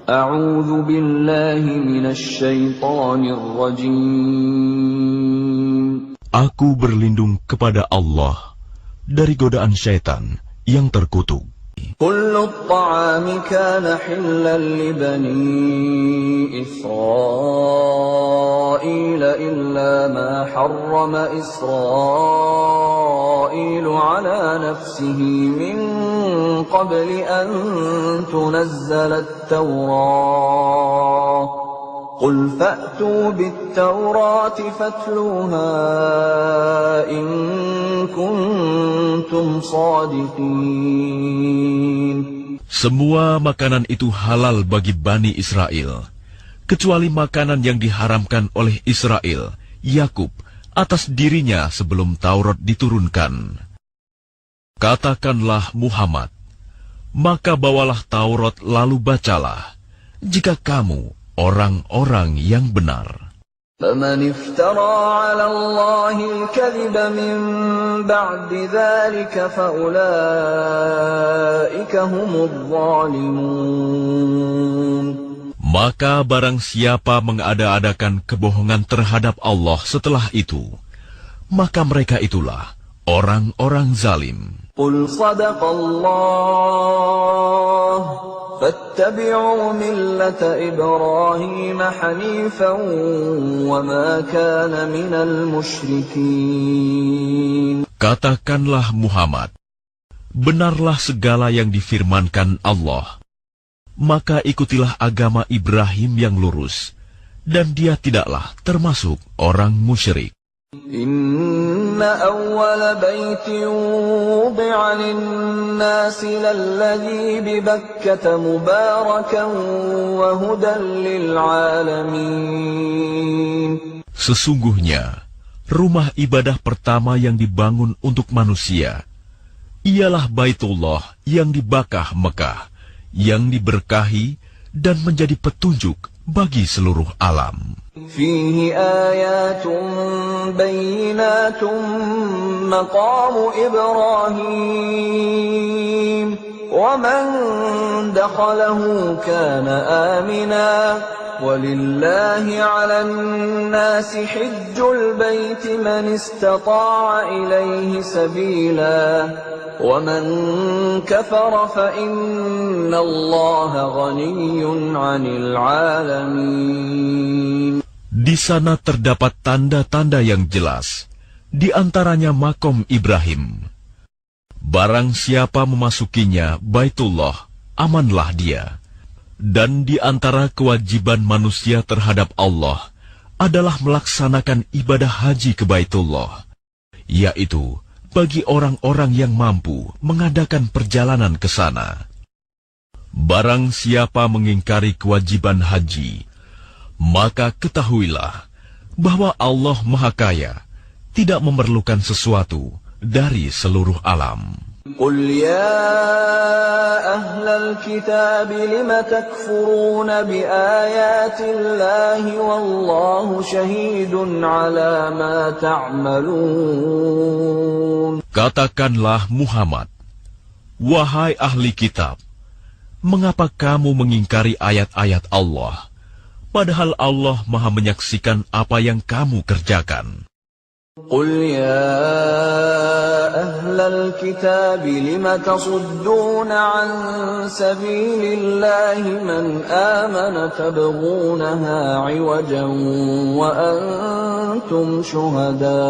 أعوذ بالله من الشيطان الرجيم. Aku berlindung kepada Allah dari godaan syaitan yang terkutuk. كل الطعام كان حلا لبني إسرائيل إلا ما حرم إسرائيل على نفسه من قبل أن تنزل التوراة قل فأتوا بالتوراة فاتلوها إن كنتم صادقين. Semua makanan itu halal bagi Bani Israel, kecuali makanan yang diharamkan oleh Israel, Yakub, atas dirinya sebelum Taurat diturunkan. Katakanlah Muhammad, maka bawalah Taurat lalu bacalah, jika kamu orang-orang yang benar. فَمَنِ افْتَرَى عَلَى اللَّهِ الْكَذِبَ مِنْ بَعْدِ ذَلِكَ فَأُولَئِكَ هُمُ الظَّالِمُونَ. Maka barang siapa mengada-adakan kebohongan terhadap Allah setelah itu, maka mereka itulah orang-orang zalim. قُلْ صَدَقَ اللَّهُ فَاتَّبِعُوا مِلَّةَ إِبْرَاهِيمَ حَنِيفًا وَمَا كَانَ مِنَ الْمُشْرِكِينَ. Katakanlah Muhammad, benarlah segala yang difirmankan Allah. Maka ikutilah agama Ibrahim yang lurus, dan dia tidaklah termasuk orang musyrik. Inna awwala baytin wudi'a lin-nasi lalladhi bi Bakkata mubarakan wa hudan lil-alamin. Sesungguhnya, rumah ibadah pertama yang dibangun untuk manusia ialah Baitullah yang di Bakkah Mekah, yang diberkahi dan menjadi petunjuk bagi seluruh alam. Fihi ayatun bayyinatun maqamu Ibrahim wa man dakhalahu kana amina walillahi 'alan nasi hajjul baiti man istata'a ilayhi sabila wa man kafara fa inna Allaha ghaniyyun 'anil 'alamin. Di sana terdapat tanda-tanda yang jelas, di antaranya makom Ibrahim. Barang siapa memasukinya Baitullah, amanlah dia. Dan di antara kewajiban manusia terhadap Allah adalah melaksanakan ibadah haji ke Baitullah, yaitu bagi orang-orang yang mampu mengadakan perjalanan ke sana. Barang siapa mengingkari kewajiban haji, maka ketahuilah bahwa Allah Maha Kaya, tidak memerlukan sesuatu dari seluruh alam. Qul ya ahlal kitab lima takfuruna bi ayatillahi wallahu syahidun ala ma ta'malun. Katakanlah Muhammad, wahai ahli kitab, mengapa kamu mengingkari ayat-ayat Allah, padahal Allah Maha menyaksikan apa yang kamu kerjakan. Qul ya ahlal kitab lima tasudduna an sabilillahi man amana tabghunaha 'iwajan wa antum syuhada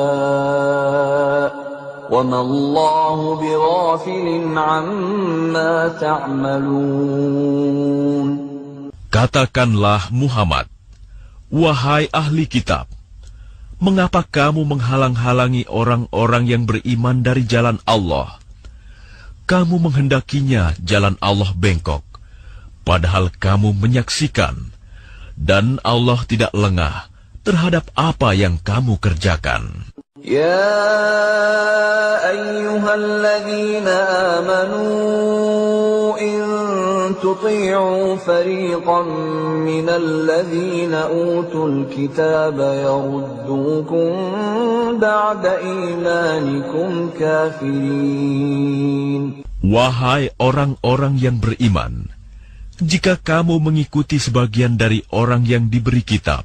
wa ma Allahu bighafilin 'amma ta'malun. Katakanlah Muhammad, wahai ahli kitab, mengapa kamu menghalang-halangi orang-orang yang beriman dari jalan Allah? Kamu menghendakinya jalan Allah bengkok, padahal kamu menyaksikan, dan Allah tidak lengah terhadap apa yang kamu kerjakan. Ya ayyuhalladzina amanu in tuti'u fariqan minal ladzina utul kitaba yaruddukum ba'da imanikum kafirin. Wahai orang-orang yang beriman, Jika kamu mengikuti sebagian dari orang yang diberi kitab,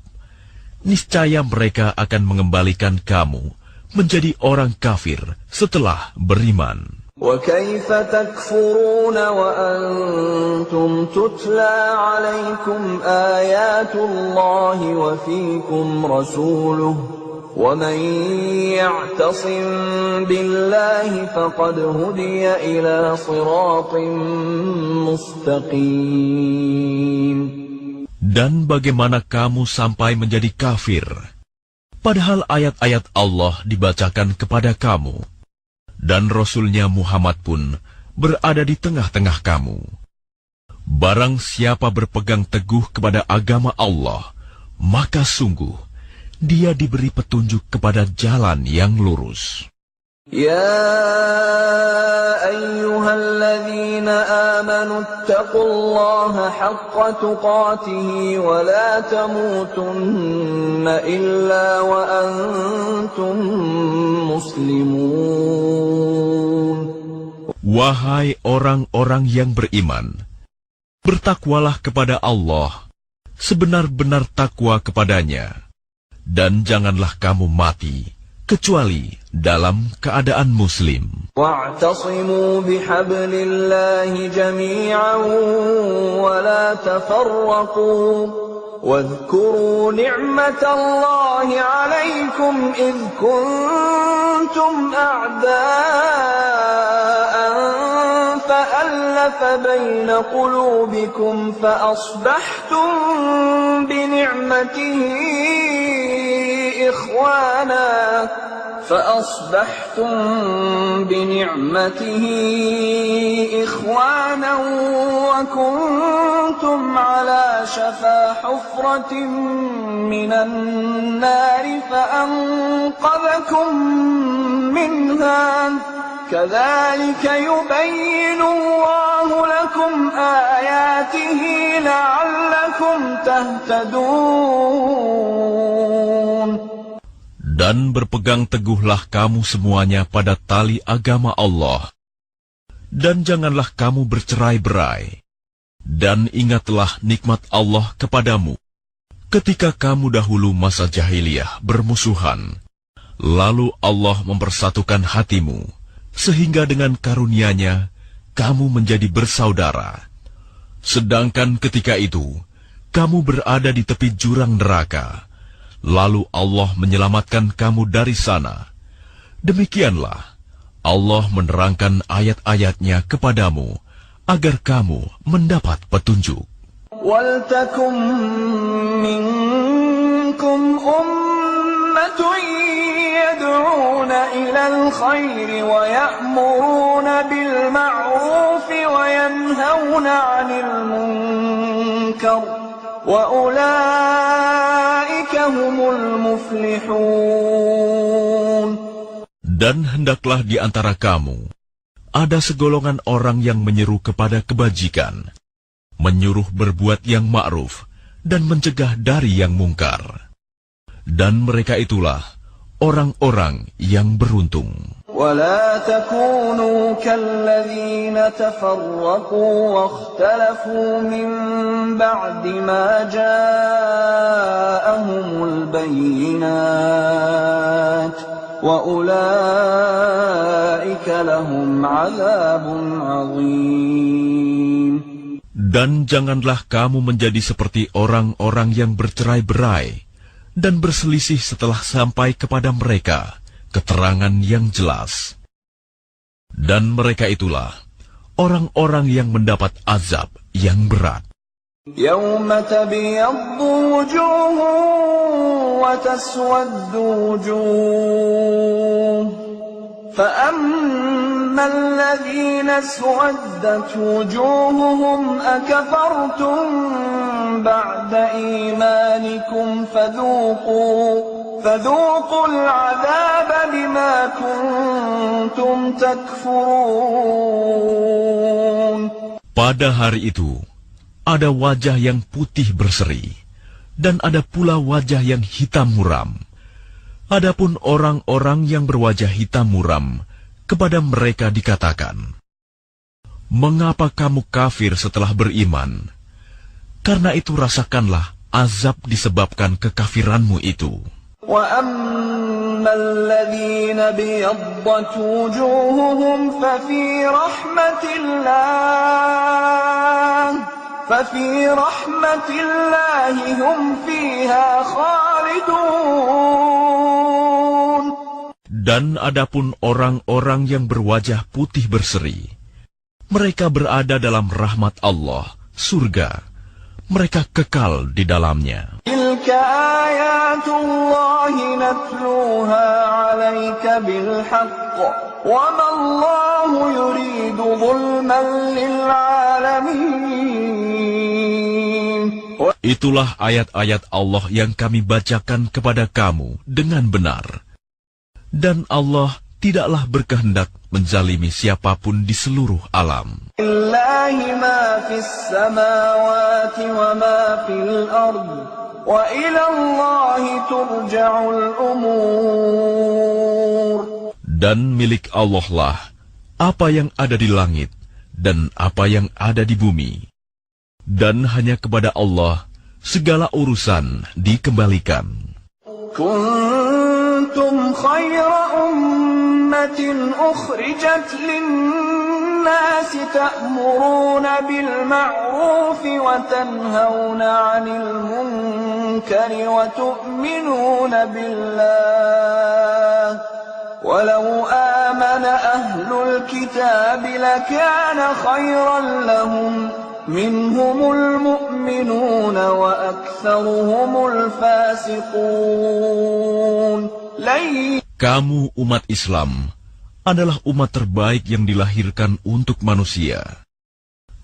niscaya mereka akan mengembalikan kamu menjadi orang kafir setelah beriman. وَكَيْفَ تَكْفُرُونَ وَأَنْتُمْ تُتْلَى عَلَيْكُمْ آيَاتُ اللَّهِ وَفِيكُمْ رَسُولُهُ وَمَنْ يَعْتَصِمْ بِاللَّهِ فَقَدْ هُدِيَ إِلَى صِرَاطٍ مُسْتَقِيمٍ. Dan bagaimana kamu sampai menjadi kafir, padahal ayat-ayat Allah dibacakan kepada kamu, dan Rasul-Nya Muhammad pun berada di tengah-tengah kamu. Barang siapa berpegang teguh kepada agama Allah, maka sungguh dia diberi petunjuk kepada jalan yang lurus. يا أيها الذين آمنوا اتقوا الله حق تقاته ولا تموتن إلا وأنتم مسلمون. Wahai orang-orang yang beriman, bertakwalah kepada Allah sebenar-benar takwa kepadanya, dan janganlah kamu mati kecuali dalam keadaan muslim. واعتصموا بحبل الله جميعا ولا تفرقوا واذكروا نعمة الله عليكم إذ كنتم أعداء فألف بين قلوبكم فأصبحتم بنعمته إخوانا وكنتم على شفا حفرة من النار فأنقذكم منها كذلك يبين الله لكم آياته لعلكم تهتدون. Dan berpegang teguhlah kamu semuanya pada tali agama Allah, dan janganlah kamu bercerai-berai. Dan ingatlah nikmat Allah kepadamu ketika kamu dahulu masa jahiliyah bermusuhan, lalu Allah mempersatukan hatimu, sehingga dengan karunia-Nya kamu menjadi bersaudara. Sedangkan ketika itu kamu berada di tepi jurang neraka, lalu Allah menyelamatkan kamu dari sana. Demikianlah Allah menerangkan ayat-ayat-Nya kepadamu agar kamu mendapat petunjuk. وَلْتَكُنْ مِنْكُمْ أُمَّةٌ يَدْعُونَ إِلَى الْخَيْرِ وَيَأْمُرُونَ بِالْمَعْرُوفِ وَيَنْهَوْنَ عَنِ الْمُنْكَرِ وَأُولَئِكَ هُمُ الْمُفْلِحُونَ. Dan hendaklah di antara kamu ada segolongan orang yang menyeru kepada kebajikan, menyuruh berbuat yang ma'ruf, dan mencegah dari yang mungkar. Dan mereka itulah orang-orang yang beruntung. ولا تكونوا كالذين تفرقوا واختلفوا من بعد ما جاءهم البينات وأولئك لهم عذاب عظيم. Dan janganlah kamu menjadi seperti orang-orang yang bercerai-berai dan berselisih setelah sampai kepada mereka keterangan yang jelas. Dan mereka itulah orang-orang yang mendapat azab yang berat. يَوْمَ تَبْيَضُّ وُجُوهٌ وَتَسْوَدُّ وُجُوهٌ فَأَمَّا الَّذِينَ اسْوَدَّتْ وُجُوهُهُمْ أَكَفَرْتُمْ بَعْدَ إِيمَانِكُمْ فذوقوا العذاب بما كنتم تكفرون. Pada hari itu, ada wajah yang putih berseri, dan ada pula wajah yang hitam muram. Adapun orang-orang yang berwajah hitam muram, kepada mereka dikatakan, "Mengapa kamu kafir setelah beriman?" Karena itu rasakanlah azab disebabkan kekafiranmu itu. وَأَمَّا الَّذِينَ ابْيَضَّتْ وُجُوهُهُمْ فَفِي رَحْمَةِ اللَّهِ هُمْ فِيهَا خَالِدُونَ. Dan adapun orang-orang yang berwajah putih berseri, mereka berada dalam rahmat Allah, surga. Mereka kekal di dalamnya. تِلْكَ آيَاتُ اللَّهِ نَتْلُوهَا عَلَيْكَ بِالْحَقِّ وَمَا اللَّهُ يُرِيدُ ظُلْمًا لِلْعَالَمِينَ. Itulah ayat-ayat Allah yang kami bacakan kepada kamu dengan benar. Dan Allah tidaklah berkehendak menzalimi siapapun di seluruh alam. Lillahi ma fis samawati wa ma fil ard wa ila Allahi turja'ul umur. Dan milik Allah lah apa yang ada di langit dan apa yang ada di bumi. Dan hanya kepada Allah segala urusan dikembalikan. Kuntum khayra ummatin ukhrijat lin-nasi ta'muruna bil ma'ruf wa tanhauna 'anil munkari wa tu'minuna billah. Walau amana ahlul kitab lakana khayran lahum. Minhumul mu'minuna wa aktsaruhumul fasiqun. Kamu umat Islam adalah umat terbaik yang dilahirkan untuk manusia.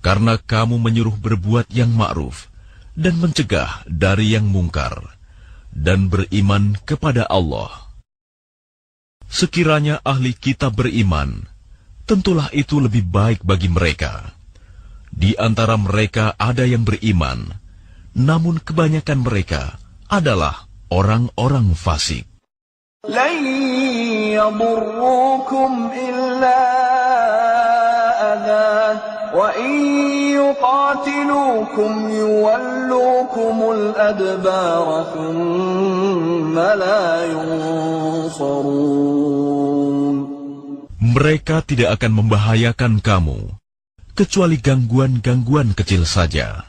Karena kamu menyuruh berbuat yang ma'ruf dan mencegah dari yang mungkar dan beriman kepada Allah. Sekiranya ahli kitab beriman, tentulah itu lebih baik bagi mereka. Di antara mereka ada yang beriman, namun kebanyakan mereka adalah orang-orang fasik. Lan yadurrukum illa adha wa in yuqatilukum yuwallukumul adbara thumma la yunsarun. Mereka tidak akan membahayakan kamu kecuali gangguan-gangguan kecil saja.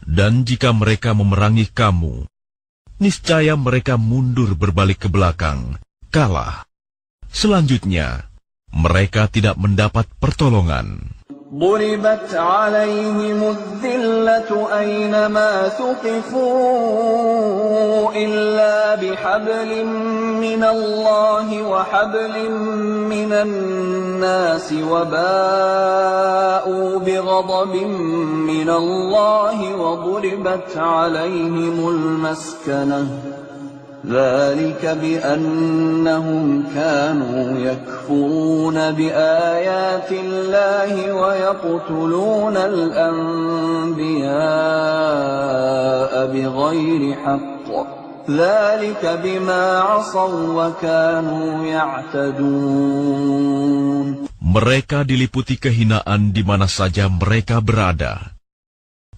Dan jika mereka memerangi kamu, niscaya mereka mundur berbalik ke belakang, kalah. Selanjutnya, mereka tidak mendapat pertolongan. ضربت عليهم الذلة أينما ثقفوا إلا بحبل من الله وحبل من الناس وباءوا بغضب من الله وضربت عليهم المسكنة ذلك بأنهم كانوا يكفرون بآيات الله ويقتلون الأنبياء بغير حق ذلك بما عصوا وكانوا يعتدون. Mereka diliputi kehinaan di mana saja mereka berada,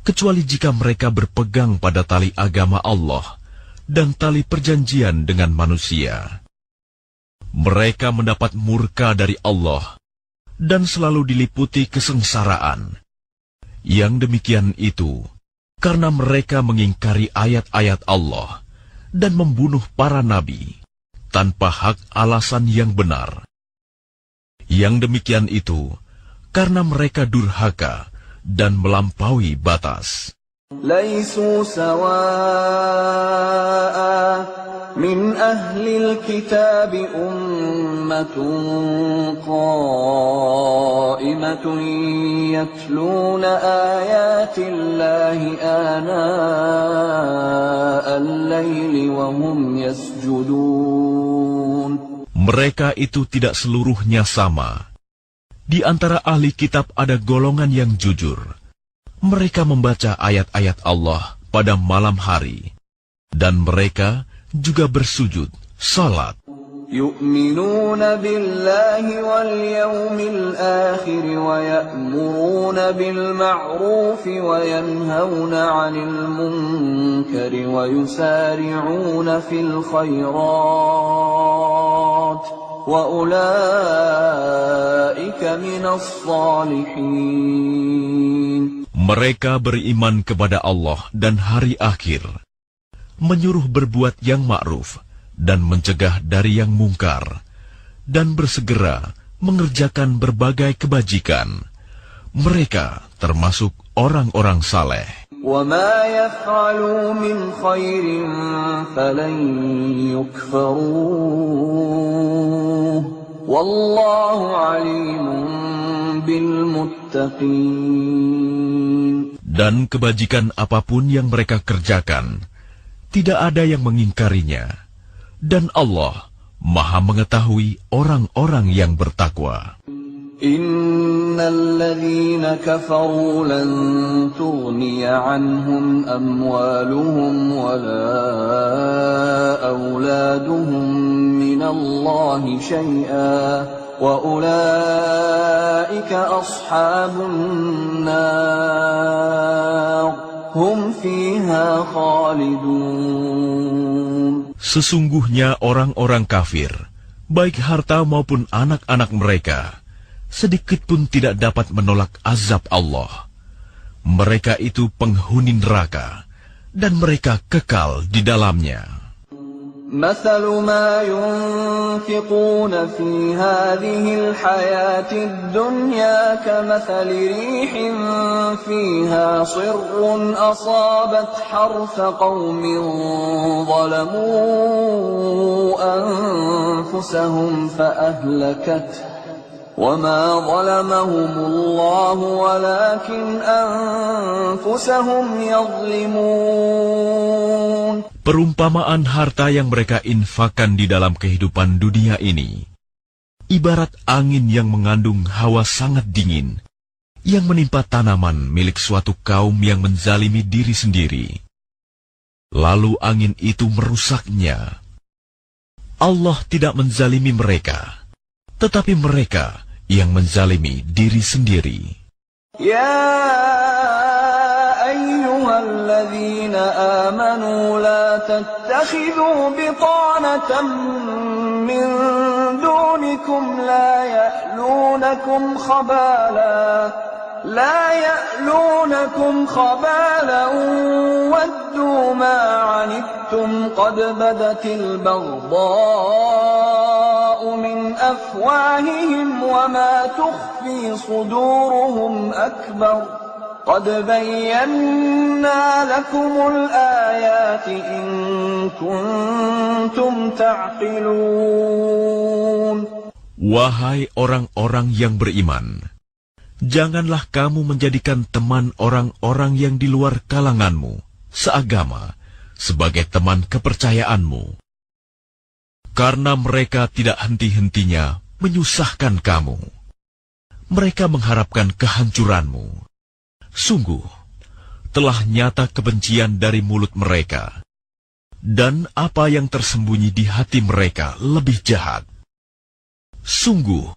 kecuali jika mereka berpegang pada tali agama Allah dan tali perjanjian dengan manusia. Mereka mendapat murka dari Allah dan selalu diliputi kesengsaraan. Yang demikian itu karena mereka mengingkari ayat-ayat Allah dan membunuh para nabi tanpa hak alasan yang benar. Yang demikian itu karena mereka durhaka dan melampaui batas. ليسوا سواء من أهل الكتاب أمة قائمة يتلون آيات الله آناء الليل وهم يسجدون. Mereka itu tidak seluruhnya sama. Di antara ahli kitab ada golongan yang jujur. Mereka membaca ayat-ayat Allah pada malam hari, dan mereka juga bersujud, salat. يؤمنون بالله واليوم الآخر ويأمرون بالمعروف وينهون عن المنكر ويسارعون في الخيرات وأولئك من الصالحين. Mereka beriman kepada Allah dan hari akhir, menyuruh berbuat yang ma'ruf dan mencegah dari yang mungkar, dan bersegera mengerjakan berbagai kebajikan. Mereka termasuk orang-orang saleh. وَمَا يَفْعَلُوا مِنْ خَيْرٍ فَلَنْ يُكْفَرُوهُ وَاللَّهُ عَلِيمٌ بِالْمُتَّقِينَ. Dan kebajikan apapun yang mereka kerjakan, tidak ada yang mengingkarinya. Dan Allah Maha mengetahui orang-orang yang bertakwa. Innal ladzina kafaru lan tughniya anhum amwaluhum wala auladuhum minallahi syai'a wa ulaika ashabun nar hum fiha khalidun. Sesungguhnya orang-orang kafir, baik harta maupun anak-anak mereka, sedikit pun tidak dapat menolak azab Allah. Mereka itu penghuni neraka, dan mereka kekal di dalamnya. مثل ما ينفقون في هذه الحياة الدنيا كمثل ريح فيها صر أصابت حرث قوم ظلموا أنفسهم فأهلكته وما ظلمهم الله ولكن أنفسهم يظلمون. Perumpamaan harta yang mereka infakkan di dalam kehidupan dunia ini, ibarat angin yang mengandung hawa sangat dingin, yang menimpa tanaman milik suatu kaum yang menzalimi diri sendiri. Lalu angin itu merusaknya. Allah tidak menzalimi mereka, tetapi mereka yang menzalimi diri sendiri. Ya ayyuhalladzina amanu la tattakhidhu bitanatan min dunikum la ya'lunakum khabalan waddu ma 'anittum qad badatil baghdha'u min afwahihim wa ma tukhfi suduruhum akbar. قَدْ بَيَّنَّا لَكُمُ الْآيَاتِ إِن كُنتُمْ تَعْقِلُونَ. Wahai orang-orang yang beriman, janganlah kamu menjadikan teman orang-orang yang di luar kalanganmu, seagama, sebagai teman kepercayaanmu. Karena mereka tidak henti-hentinya menyusahkan kamu. Mereka mengharapkan kehancuranmu. Sungguh, telah nyata kebencian dari mulut mereka, dan apa yang tersembunyi di hati mereka lebih jahat. Sungguh,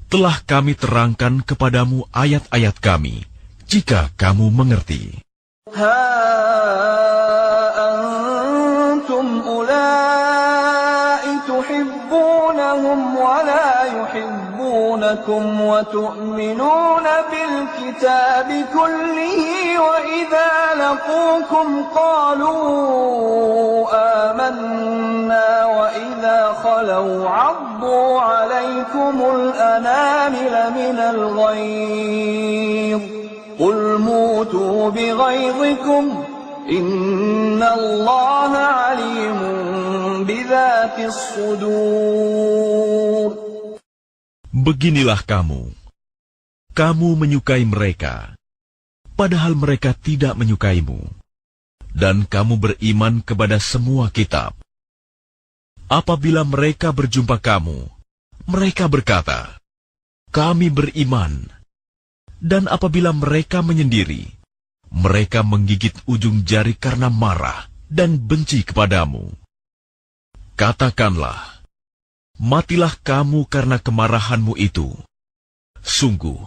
telah kami terangkan kepadamu ayat-ayat kami, jika kamu mengerti. Ha antum ulai tuhibbunahum wa la yuhibbunakum wa tu'minuna bil kitabi kullihi wa idza laqukum qalu amanna wa idza khalu 'addu 'alaykumul anamila minal ghayz qul mutu bighayzikum innallaha 'alimun bidzatis sudur. Beginilah kamu menyukai mereka, padahal mereka tidak menyukaimu, dan kamu beriman kepada semua kitab. Apabila mereka berjumpa kamu, mereka berkata, kami beriman. Dan apabila mereka menyendiri, mereka menggigit ujung jari karena marah dan benci kepadamu. Katakanlah, Matilah kamu karena kemarahanmu itu. Sungguh,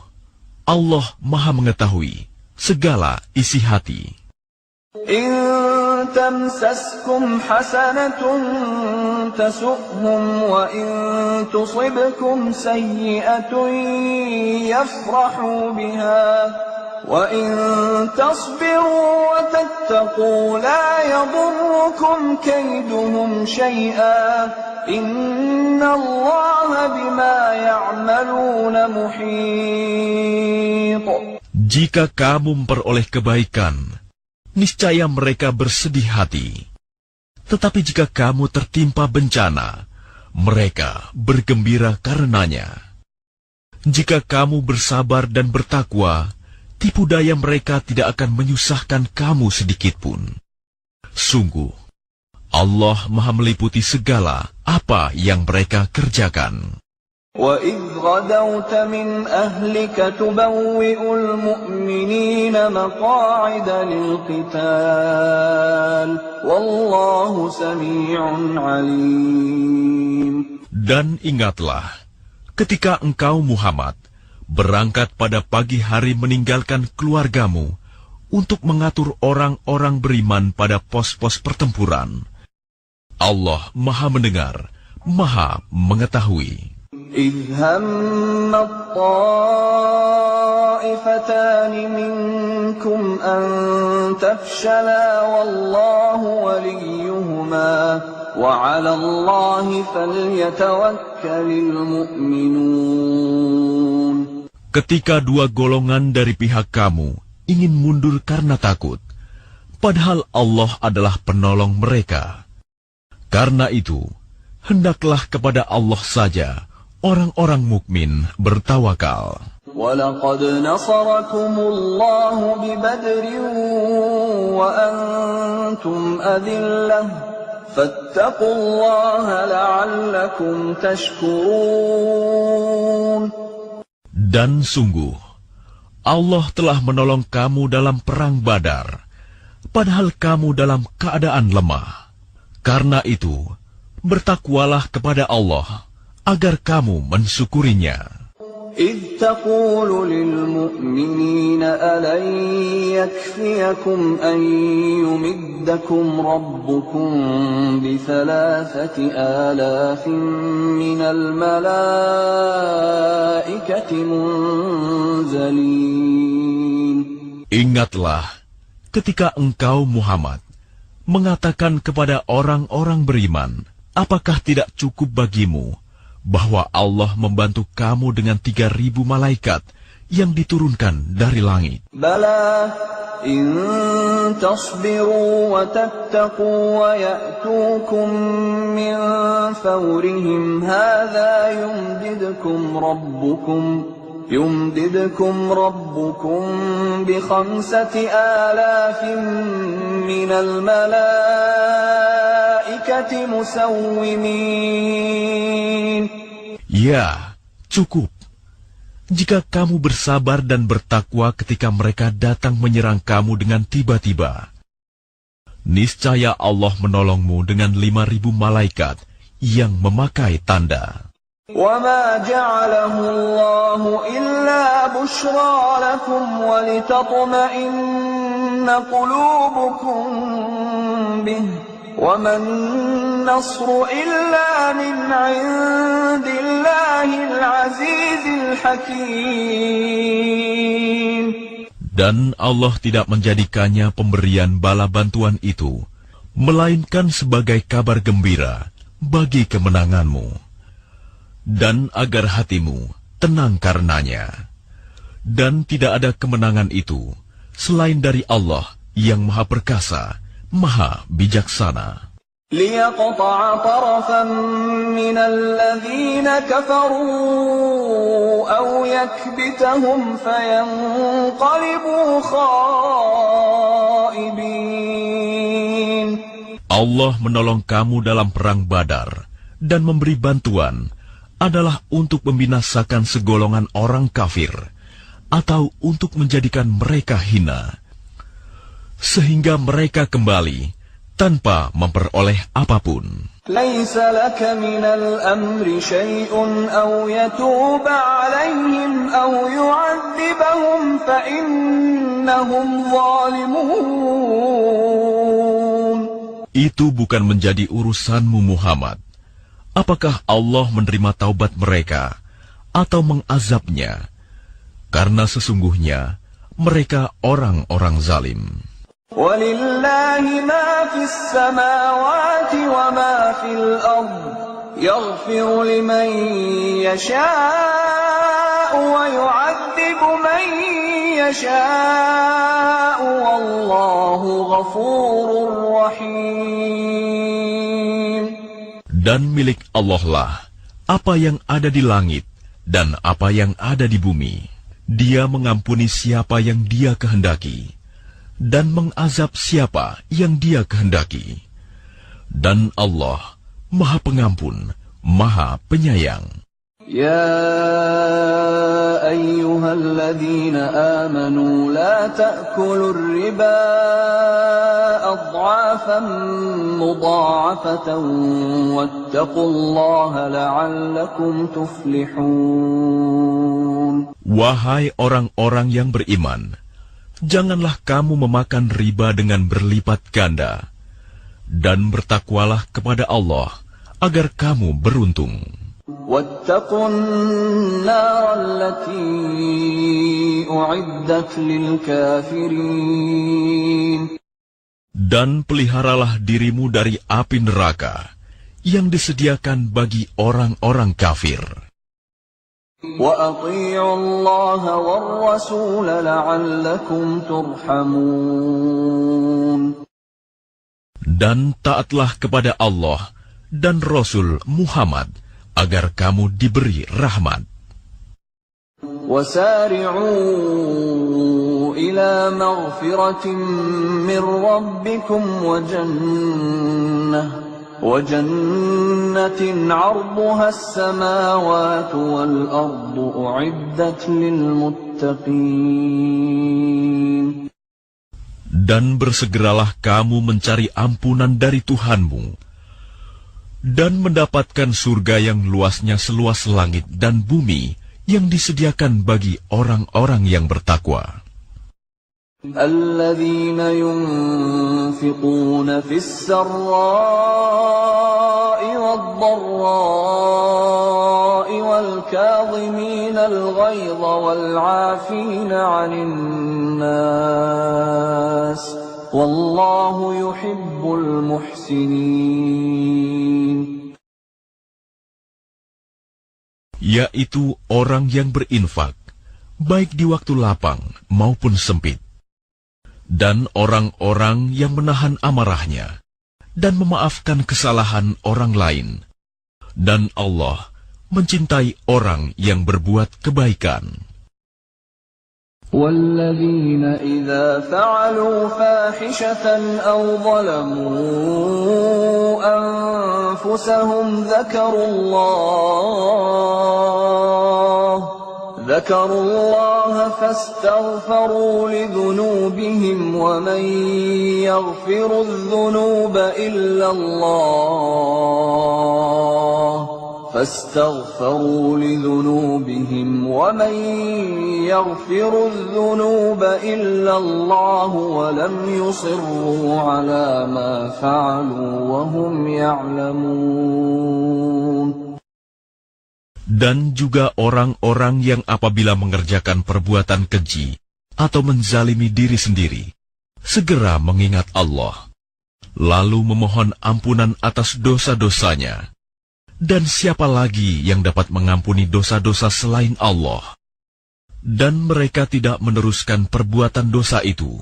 Allah Maha mengetahui segala isi hati. إن تمسسكم حسنة تسؤهم وإن تصبكم سيئة يفرحوا بها وإن تصبروا وتتقوا لا يضركم كيدهم شيئا إن الله بما يعملون محيط. Jika kamu memperoleh kebaikan, niscaya mereka bersedih hati. Tetapi jika kamu tertimpa bencana, mereka bergembira karenanya. Jika kamu bersabar dan bertakwa, tipu daya mereka tidak akan menyusahkan kamu sedikitpun. Sungguh, Allah Maha meliputi segala apa yang mereka kerjakan. وَإِذْ غَدَوْتَ مِنْ أَهْلِكَ تُبَوِّئُ الْمُؤْمِنِينَ مَقَاعِدَ لِلْقِتَالِ وَاللَّهُ سَمِيعٌ عَلِيمٌ. Dan ingatlah, ketika engkau Muhammad berangkat pada pagi hari meninggalkan keluargamu untuk mengatur orang-orang beriman pada pos-pos pertempuran. Allah Maha mendengar, Maha mengetahui. إِذْ هَمَّ الطَّائِفَتَانِ مِنكُمْ أَن تَفْشَلَا وَاللَّهُ وَلِيُّهُمَا وَعَلَى اللَّهِ فَلْيَتَوَكَّلِ الْمُؤْمِنُونَ. Ketika dua golongan dari pihak kamu ingin mundur karena takut, padahal Allah adalah penolong mereka. Karena itu, hendaklah kepada Allah saja orang-orang mukmin bertawakal. وَلَقَدْ نَصَرَكُمُ اللَّهُ بِبَدْرٍ وَأَنْتُمْ أَذِلَّةٌ فَاتَّقُوا اللَّهَ لَعَلَّكُمْ تَشْكُرُونَ. Dan sungguh, Allah telah menolong kamu dalam perang Badar, padahal kamu dalam keadaan lemah. Karena itu, bertakwalah kepada Allah, agar kamu mensyukurinya. إِذْ تَقُولُ لِلْمُؤْمِنِينَ أَلَنْ يَكْفِيَكُمْ أَنْ يُمِدَّكُمْ رَبُّكُمْ ب3,000 آلاف مِنَ الْمَلَائِكَةِ مُنْزَلِينَ. Ingatlah, ketika engkau Muhammad mengatakan kepada orang-orang beriman, apakah tidak cukup bagimu bahwa Allah membantu kamu dengan 3.000 malaikat yang diturunkan dari langit? Bala in tasbiru wa tattaqu wa ya'tukum min fawrihim hadha yumdidkum rabbukum bi 5,000 minal malaikati musawwimin. Ya, cukup. Jika kamu bersabar dan bertakwa ketika mereka datang menyerang kamu dengan tiba-tiba, niscaya Allah menolongmu dengan 5.000 malaikat yang memakai tanda. وَمَا جَعَلَهُ اللَّهُ إِلَّا بُشْرَى لَكُمْ وَلِتَطْمَئِنَّ قُلُوبُكُمْ بِهِ وَمَا النَّصْرُ إِلَّا مِنْ عِنْدِ اللَّهِ الْعَزِيزِ الْحَكِيمِ. Dan Allah tidak menjadikannya pemberian bala bantuan itu, melainkan sebagai kabar gembira bagi kemenanganmu, dan agar hatimu tenang karenanya. Dan tidak ada kemenangan itu selain dari Allah yang Maha Perkasa, Maha Bijaksana. لِيَقْطَعَ طَرَفًا مِنَ الَّذِينَ كَفَرُوا أَوْ يَكْبِتَهُمْ فَيَنْقَلِبُوا خَائِبِينَ. Allah menolong kamu dalam perang Badar dan memberi bantuan adalah untuk membinasakan segolongan orang kafir atau untuk menjadikan mereka hina, sehingga mereka kembali tanpa memperoleh apapun. ليس لك من الأمر شيء أو يتوب عليهم أو يعذبهم فإنهم ظالمون. Itu bukan menjadi urusanmu Muhammad. Apakah Allah menerima taubat mereka atau mengazabnya? Karena sesungguhnya mereka orang-orang zalim. وَلِلَّهِ مَا فِي السَّمَاوَاتِ وَمَا فِي الْأَرْضِ يَغْفِرُ لِمَن يَشَاءُ وَيُعَذِّبُ مَن يَشَاءُ وَاللَّهُ غَفُورٌ رَّحِيمٌ. Dan milik Allah lah apa yang ada di langit dan apa yang ada di bumi. Dia mengampuni siapa yang Dia kehendaki dan mengazab siapa yang Dia kehendaki. Dan Allah Maha Pengampun, Maha Penyayang. يا أيها الذين آمنوا لا تأكلوا الربا أضعافا مضاعفة واتقوا الله لعلكم تفلحون. Wahai orang-orang yang beriman, janganlah kamu memakan riba dengan berlipat ganda, dan bertakwalah kepada Allah agar kamu beruntung. واتقوا النار التي أعدت للكافرين. Dan peliharalah dirimu dari api neraka yang disediakan bagi orang-orang kafir. وأطيعوا الله والرسول لعلكم ترحمون. Dan taatlah kepada Allah dan Rasul Muhammad agar kamu diberi rahmat. وسارعوا إلى مغفرة من ربكم وجنة عرضها السماوات والأرض أعدت للمتقين. Dan bersegeralah kamu mencari ampunan dari Tuhanmu dan mendapatkan surga yang luasnya seluas langit dan bumi yang disediakan bagi orang-orang yang bertakwa. الذين ينفقون في السراء والضراء والكاظمين الغيظ والعافين عن الناس والله يحب المحسنين. Yaitu orang yang berinfak, baik di waktu lapang maupun sempit, dan orang-orang yang menahan amarahnya dan memaafkan kesalahan orang lain. Dan Allah mencintai orang yang berbuat kebaikan. والذين إذا فعلوا فاحشة أو ظلموا أنفسهم ذكروا الله فاستغفروا لذنوبهم ومن يغفر الذنوب إلا الله فاستغفروا لذنوبهم ومن يغفر الذنوب إلا الله ولم يصروا على ما فعلوا وهم يعلمون. Dan juga orang-orang yang apabila mengerjakan perbuatan keji atau menzalimi diri sendiri, segera mengingat Allah, lalu memohon ampunan atas dosa-dosanya. Dan siapa lagi yang dapat mengampuni dosa-dosa selain Allah? Dan mereka tidak meneruskan perbuatan dosa itu,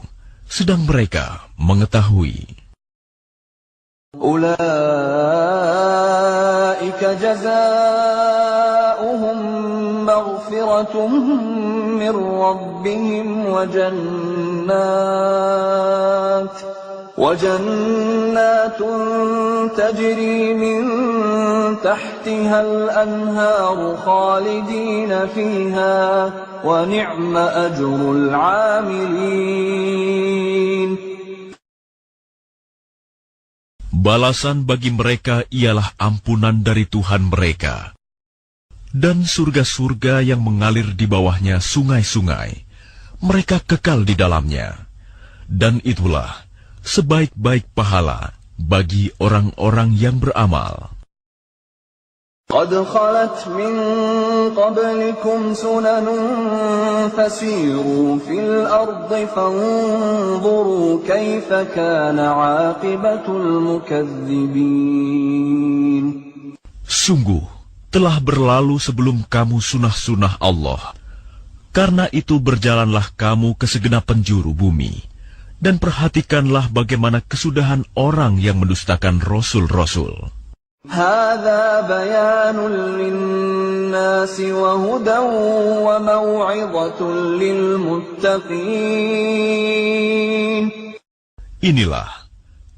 sedang mereka mengetahui. Ulaika jazaa'uhum maghfiratun min rabbihim وجنات تجري من تحتها الأنهار خالدين فيها ونعم أجر العاملين. Balasan bagi mereka ialah ampunan dari Tuhan mereka, dan surga-surga yang mengalir di bawahnya sungai-sungai. Mereka kekal di dalamnya, dan itulah sebaik-baik pahala bagi orang-orang yang beramal. قد خلت من قبلكم سنن فسيروا في الأرض فانظروا كيف كان عاقبة المكذبين. Sungguh, telah berlalu sebelum kamu sunah-sunah Allah. Karena itu berjalanlah kamu ke segenap penjuru bumi, dan perhatikanlah bagaimana kesudahan orang yang mendustakan rasul-rasul. هذا بيان للناس وهدى وموعظة للمتقين. Inilah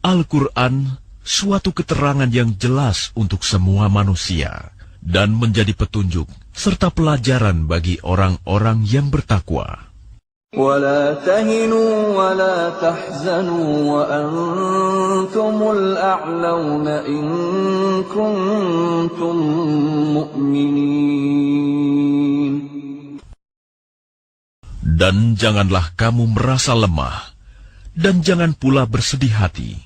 Al-Quran, suatu keterangan yang jelas untuk semua manusia, dan menjadi petunjuk serta pelajaran bagi orang-orang yang bertakwa. ولا تهنوا ولا تحزنوا وأنتم الأعلون إن كنتم مؤمنين. Dan janganlah kamu merasa lemah, dan jangan pula bersedih hati,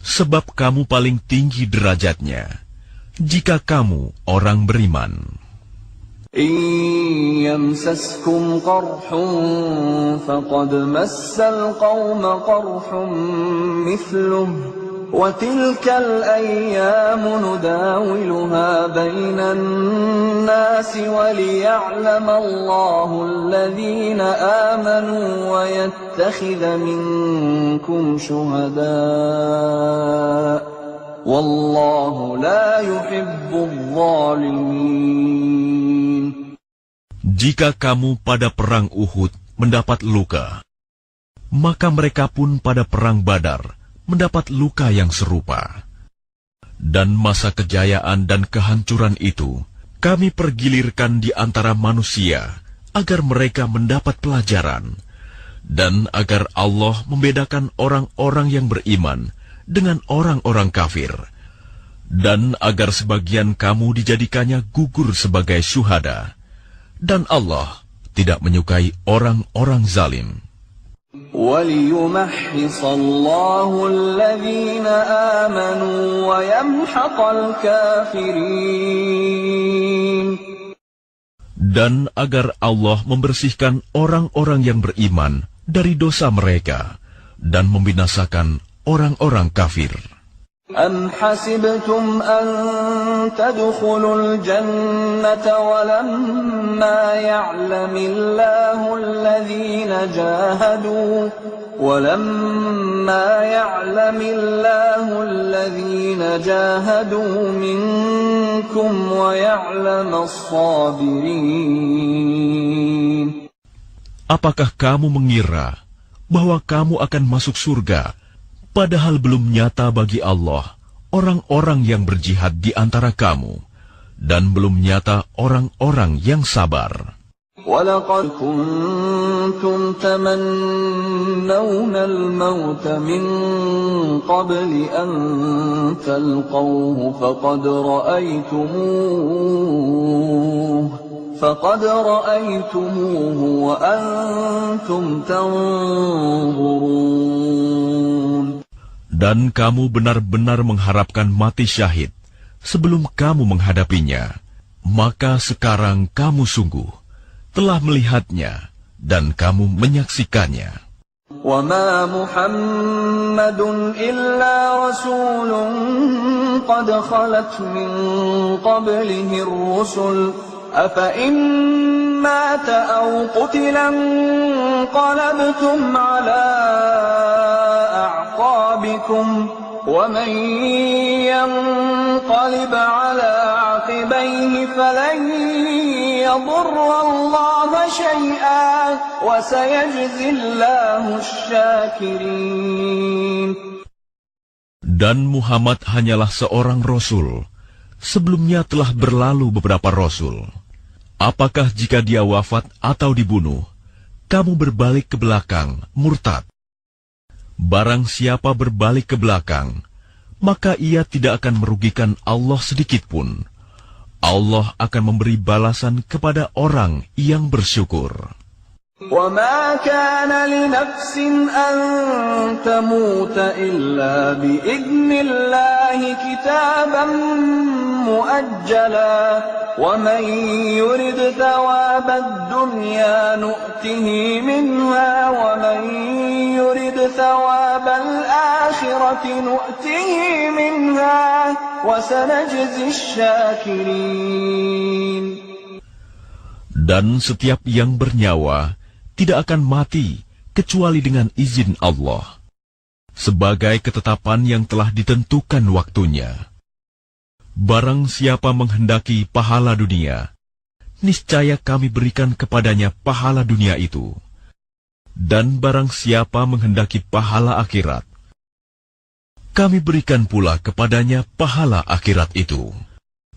sebab kamu paling tinggi derajatnya jika kamu orang beriman. إن يمسسكم قرح فقد مس القوم قرح مثله وتلك الأيام نداولها بين الناس وليعلم الله الذين آمنوا ويتخذ منكم شهداء والله لا يحب الظالمين. Jika kamu pada perang Uhud mendapat luka, maka mereka pun pada perang Badar mendapat luka yang serupa. Dan masa kejayaan dan kehancuran itu kami pergilirkan di antara manusia agar mereka mendapat pelajaran, dan agar Allah membedakan orang-orang yang beriman dengan orang-orang kafir, dan agar sebagian kamu dijadikannya gugur sebagai syuhada. Dan Allah tidak menyukai orang-orang zalim. وَلِيُمَحِّصَ اللَّهُ الَّذِينَ آمَنُوا وَيَمْحَقَ الْكَافِرِينَ. Dan agar Allah membersihkan orang-orang yang beriman dari dosa mereka dan membinasakan orang-orang kafir. أَمْ حَسِبْتُمْ أَن تَدْخُلُوا الْجَنَّةَ وَلَمَّا يَعْلَمِ اللَّهُ الَّذِينَ جَاهَدُوا مِنكُمْ وَيَعْلَمَ الصَّابِرِينَ. Apakah kamu mengira bahwa kamu akan masuk surga, padahal belum nyata bagi Allah orang-orang yang berjihad di antara kamu, dan belum nyata orang-orang yang sabar. وَلَقَدْ كُنْتُمْ تَمَنَّوْنَ الْمَوْتَ مِنْ قَبْلِ أَنْ تَلْقَوْهُ فَقَدْ رَأَيْتُمُوهُ وَأَنْتُمْ تَنْظُرُونَ. Dan kamu benar-benar mengharapkan mati syahid sebelum kamu menghadapinya, maka sekarang kamu sungguh telah melihatnya dan kamu menyaksikannya. وَمَا مُحَمَّدٌ إِلَّا رَسُولٌ قَدْ خَلَتْ مِنْ قَبْلِهِ الرُّسُلُ أَفَإِنْ مَاتَ أَوْ قُتِلَ انقَلَبْتُمْ عَلَى أَعْقَابِكُمْ وَمَنْ يَنقَلِبْ عَلَى عَقِبَيْهِ فَلَنْ يَضُرَّ اللَّهَ شَيْئًا وَسَيَجْزِي اللَّهُ الشَّاكِرِينَ. Dan Muhammad hanyalah seorang rasul. Sebelumnya telah berlalu beberapa rasul. Apakah jika dia wafat atau dibunuh, kamu berbalik ke belakang, murtad? Barang siapa berbalik ke belakang, maka ia tidak akan merugikan Allah sedikitpun. Allah akan memberi balasan kepada orang yang bersyukur. وَمَا كَانَ لِنَفْسٍ أَن تَمُوتَ إِلَّا بِإِذْنِ اللَّهِ كِتَابًا مُؤَجَّلًا وَمَن يُرِدْ ثَوَابَ الدُّنْيَا نُؤْتِهِ مِنْهَا وَمَن يُرِدْ ثَوَابَ الْآخِرَةِ نُؤْتِهِ مِنْهَا وَسَنَجْزِي الشَّاكِرِينَ. Dan setiap yang bernyawa tidak akan mati kecuali dengan izin Allah, sebagai ketetapan yang telah ditentukan waktunya. Barang siapa menghendaki pahala dunia, niscaya kami berikan kepadanya pahala dunia itu. Dan barang siapa menghendaki pahala akhirat, kami berikan pula kepadanya pahala akhirat itu.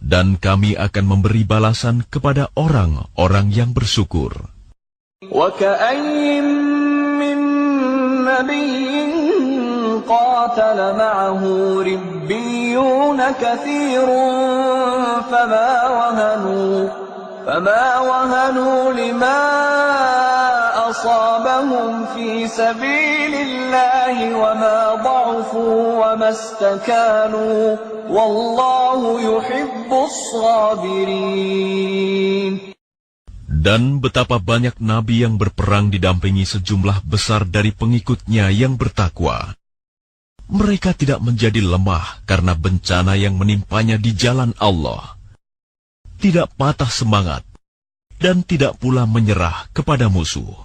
Dan kami akan memberi balasan kepada orang-orang yang bersyukur. وَكَأَيٍّ مِّن نَّبِيٍّ قَاتَلَ مَعَهُ رِبِّيُّونَ كَثِيرٌ فَمَا وَهَنُوا لِمَا أَصَابَهُمْ فِي سَبِيلِ اللَّهِ وَمَا ضَعُفُوا وَمَا اسْتَكَانُوا وَاللَّهُ يُحِبُّ الصَّابِرِينَ. Dan betapa banyak nabi yang berperang didampingi sejumlah besar dari pengikutnya yang bertakwa. Mereka tidak menjadi lemah karena bencana yang menimpanya di jalan Allah. Tidak patah semangat, dan tidak pula menyerah kepada musuh.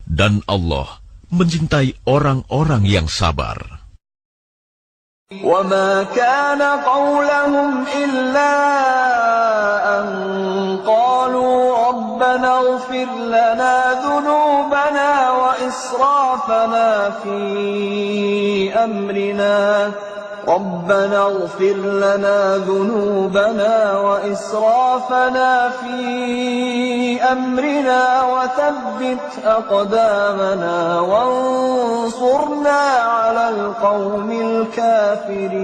Dan Allah mencintai orang-orang yang sabar. وَمَا كَانَ قَوْلَهُمْ إِلَّا أَن قَالُوا رَبَّنَا اغْفِرْ لَنَا ذُنُوبَنَا وَإِسْرَافَنَا فِي أَمْرِنَا رَبَّنَا اغْفِرْ لَنَا ذُنُوبَنَا وَإِسْرَافَنَا فِي أَمْرِنَا وَثَبِّتْ أَقْدَامَنَا وَانصُرْنَا عَلَى الْقَوْمِ الْكَافِرِينَ.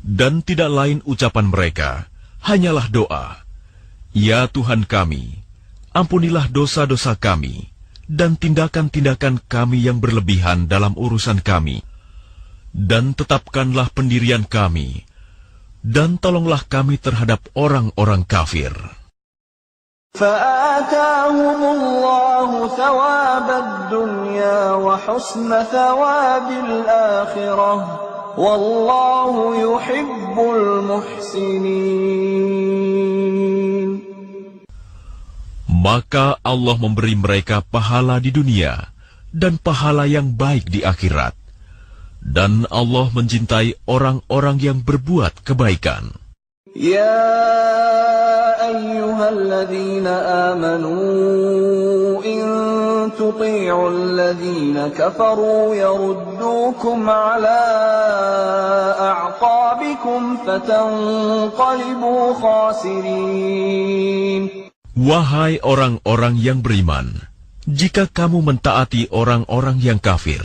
Dan tidak lain ucapan mereka, hanyalah doa. Ya Tuhan kami, ampunilah dosa-dosa kami, dan tindakan-tindakan kami yang berlebihan dalam urusan kami. Dan tetapkanlah pendirian kami, dan tolonglah kami terhadap orang-orang kafir. فَآتَاهُمُ اللَّهُ ثَوَابَ الدُّنْيَا وَحُسْنَ ثَوَابِ الْآخِرَةِ وَاللَّهُ يُحِبُّ الْمُحْسِنِينَ. Maka Allah memberi mereka pahala di dunia dan pahala yang baik di akhirat. Dan Allah mencintai orang-orang yang berbuat kebaikan. يا أيها الذين آمنوا إن تطيعوا الذين كفروا يردوكم على أعقابكم فتنقلبوا خاسرين. Wahai orang-orang yang beriman, jika kamu mentaati orang-orang yang kafir,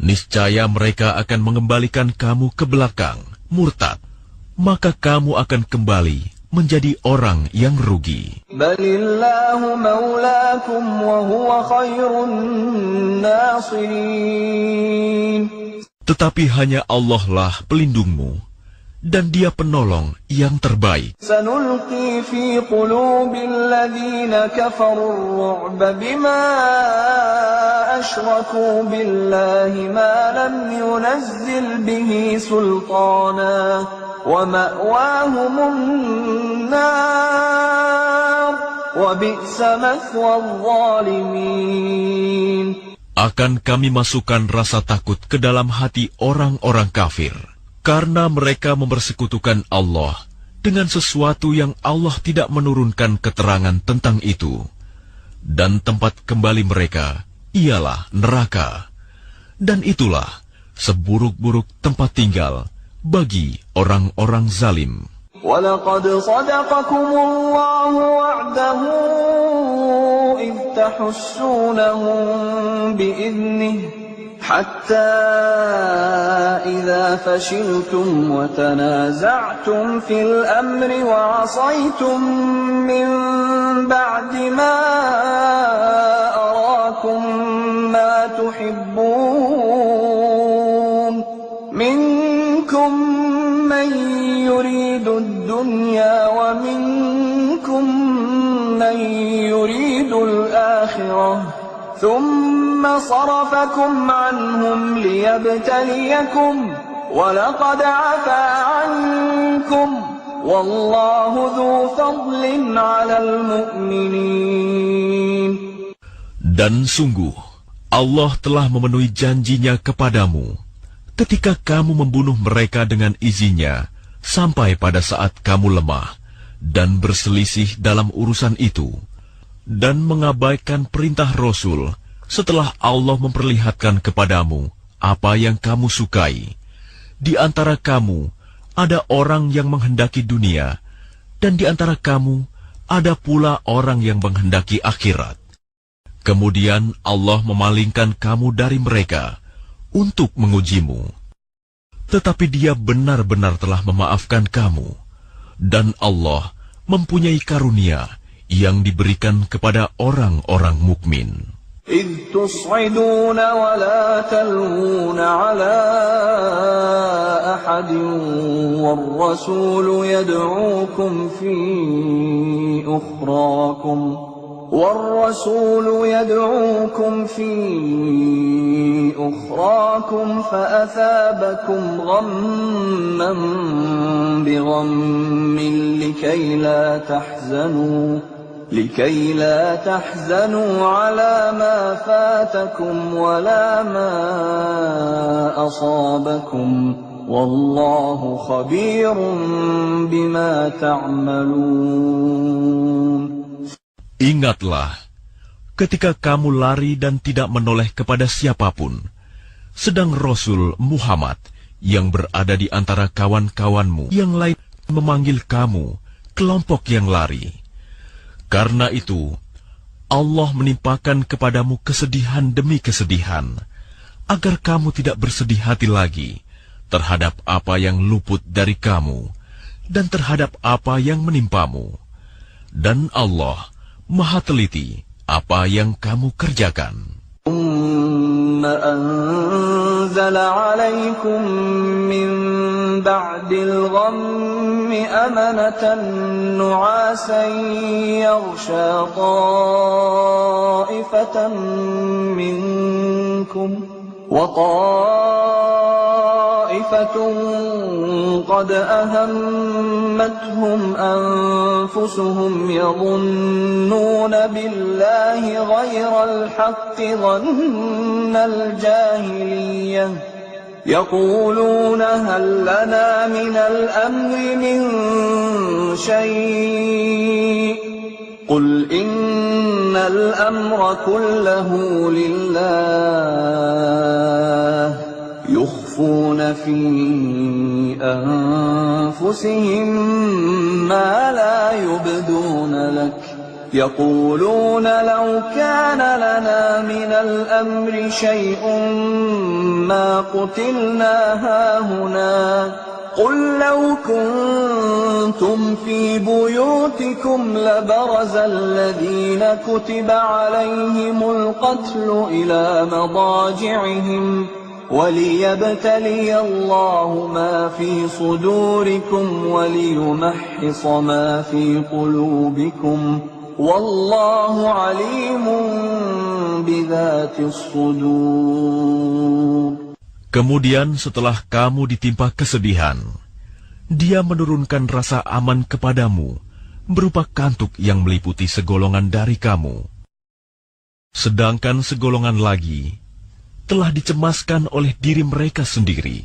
niscaya mereka akan mengembalikan kamu ke belakang, murtad, maka kamu akan kembali menjadi orang yang rugi. Balillahu maulakum wa huwa khairun nasirin. Tetapi hanya Allah lah pelindungmu, dan Dia penolong yang terbaik. Sanulqi fi qulubil ladzina kafaru ar-ru'ba bima ashraku billahi ma lam yunazzil bihi sultana wa ma'wahumun nar wa bi'sa mathwa adh-dhalimin. Akan kami masukkan rasa takut ke dalam hati orang-orang kafir, karena mereka mempersekutukan Allah dengan sesuatu yang Allah tidak menurunkan keterangan tentang itu. Dan tempat kembali mereka ialah neraka. Dan itulah seburuk-buruk tempat tinggal bagi orang-orang zalim. وَلَقَدْ صَدَقَكُمُ اللَّهُ وَعْدَهُ إِذْ تَحُسُّونَهُم بِإِذْنِهِ حتى إذا فشلتم وتنازعتم في الأمر وعصيتم من بعد ما أراكم ما تحبون منكم من يريد الدنيا ومنكم من يريد الآخرة ثم صرفكم عنهم ليبتليكم ولقد عفا عنكم والله ذو فضل على المؤمنين. Dan sungguh, Allah telah memenuhi janjinya kepadamu ketika kamu membunuh mereka dengan izinnya sampai pada saat kamu lemah dan berselisih dalam urusan itu, dan mengabaikan perintah Rasul setelah Allah memperlihatkan kepadamu apa yang kamu sukai. Di antara kamu ada orang yang menghendaki dunia, dan di antara kamu ada pula orang yang menghendaki akhirat. Kemudian Allah memalingkan kamu dari mereka untuk mengujimu. Tetapi Dia benar-benar telah memaafkan kamu, dan Allah mempunyai karunia yang diberikan kepada orang-orang mukmin. إذ تصعدون ولا تلوون على أحد والرسول يدعوكم في أخراكم فأثابكم غما بغم لكي لا تحزنوا على ما فاتكم ولا ما أصابكم والله خبير بما تعملون. Ingatlah, ketika kamu lari dan tidak menoleh kepada siapapun, sedang Rasul Muhammad yang berada di antara kawan-kawanmu yang lain memanggil kamu, kelompok yang lari. Karena itu, Allah menimpakan kepadamu kesedihan demi kesedihan, agar kamu tidak bersedih hati lagi terhadap apa yang luput dari kamu dan terhadap apa yang menimpamu. Dan Allah Maha teliti apa yang kamu kerjakan. أنزل عليكم من بعد الغم أمنة نعاسا يغشى طائفة منكم وطائفة قد أهمتهم أنفسهم يظنون بالله غير الحق ظن الجاهلية يقولون هل لنا من الأمر من شيء قل إن الأمر كله لله يخفون في أنفسهم ما لا يبدون لك يقولون لو كان لنا من الأمر شيء ما قتلنا هاهنا قل لو كنتم في بيوتكم لبرز الذين كتب عليهم القتل إلى مضاجعهم وليبتلي الله ما في صدوركم وليمحص ما في قلوبكم والله عليم بذات الصدور. Kemudian setelah kamu ditimpa kesedihan, Dia menurunkan rasa aman kepadamu, berupa kantuk yang meliputi segolongan dari kamu. Sedangkan segolongan lagi telah dicemaskan oleh diri mereka sendiri.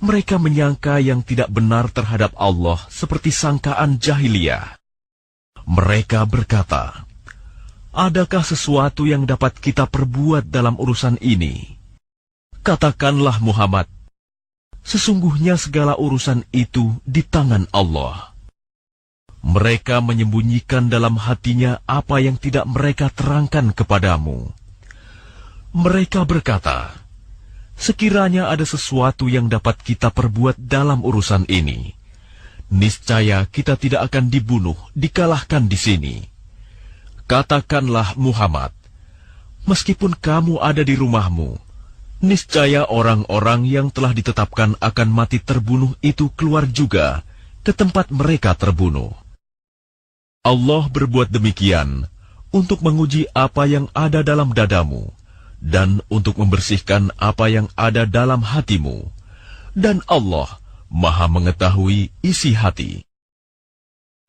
Mereka menyangka yang tidak benar terhadap Allah seperti sangkaan jahiliyah. Mereka berkata, adakah sesuatu yang dapat kita perbuat dalam urusan ini? Katakanlah Muhammad, sesungguhnya segala urusan itu di tangan Allah. Mereka menyembunyikan dalam hatinya apa yang tidak mereka terangkan kepadamu. Mereka berkata, sekiranya ada sesuatu yang dapat kita perbuat dalam urusan ini, niscaya kita tidak akan dibunuh, dikalahkan di sini. Katakanlah Muhammad, meskipun kamu ada di rumahmu, niscaya orang-orang yang telah ditetapkan akan mati terbunuh itu keluar juga ke tempat mereka terbunuh. Allah berbuat demikian untuk menguji apa yang ada dalam dadamu dan untuk membersihkan apa yang ada dalam hatimu. Dan Allah Maha mengetahui isi hati.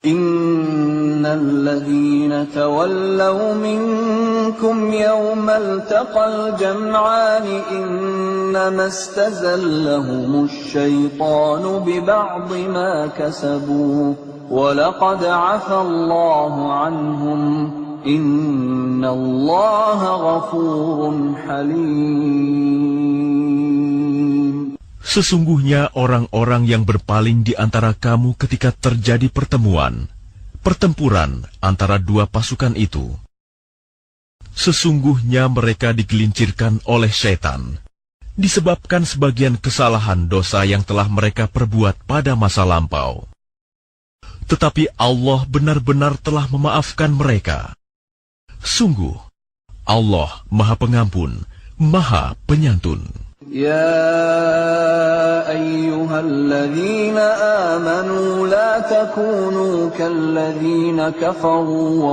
Innal ladzina tawallaw minkum yawmal taqal jam'ani innama istazallahumush syaitanu biba'di ma kasabu wa laqad 'afa Allahu 'anhum innallaha ghafurun halim. Sesungguhnya orang-orang yang berpaling di antara kamu ketika terjadi pertempuran antara dua pasukan itu, sesungguhnya mereka digelincirkan oleh syaitan, disebabkan sebagian kesalahan dosa yang telah mereka perbuat pada masa lampau. Tetapi Allah benar-benar telah memaafkan mereka. Sungguh, Allah Maha Pengampun, Maha Penyantun. Ya ayyuhalladzina amanu la takunu kalladzina kafaru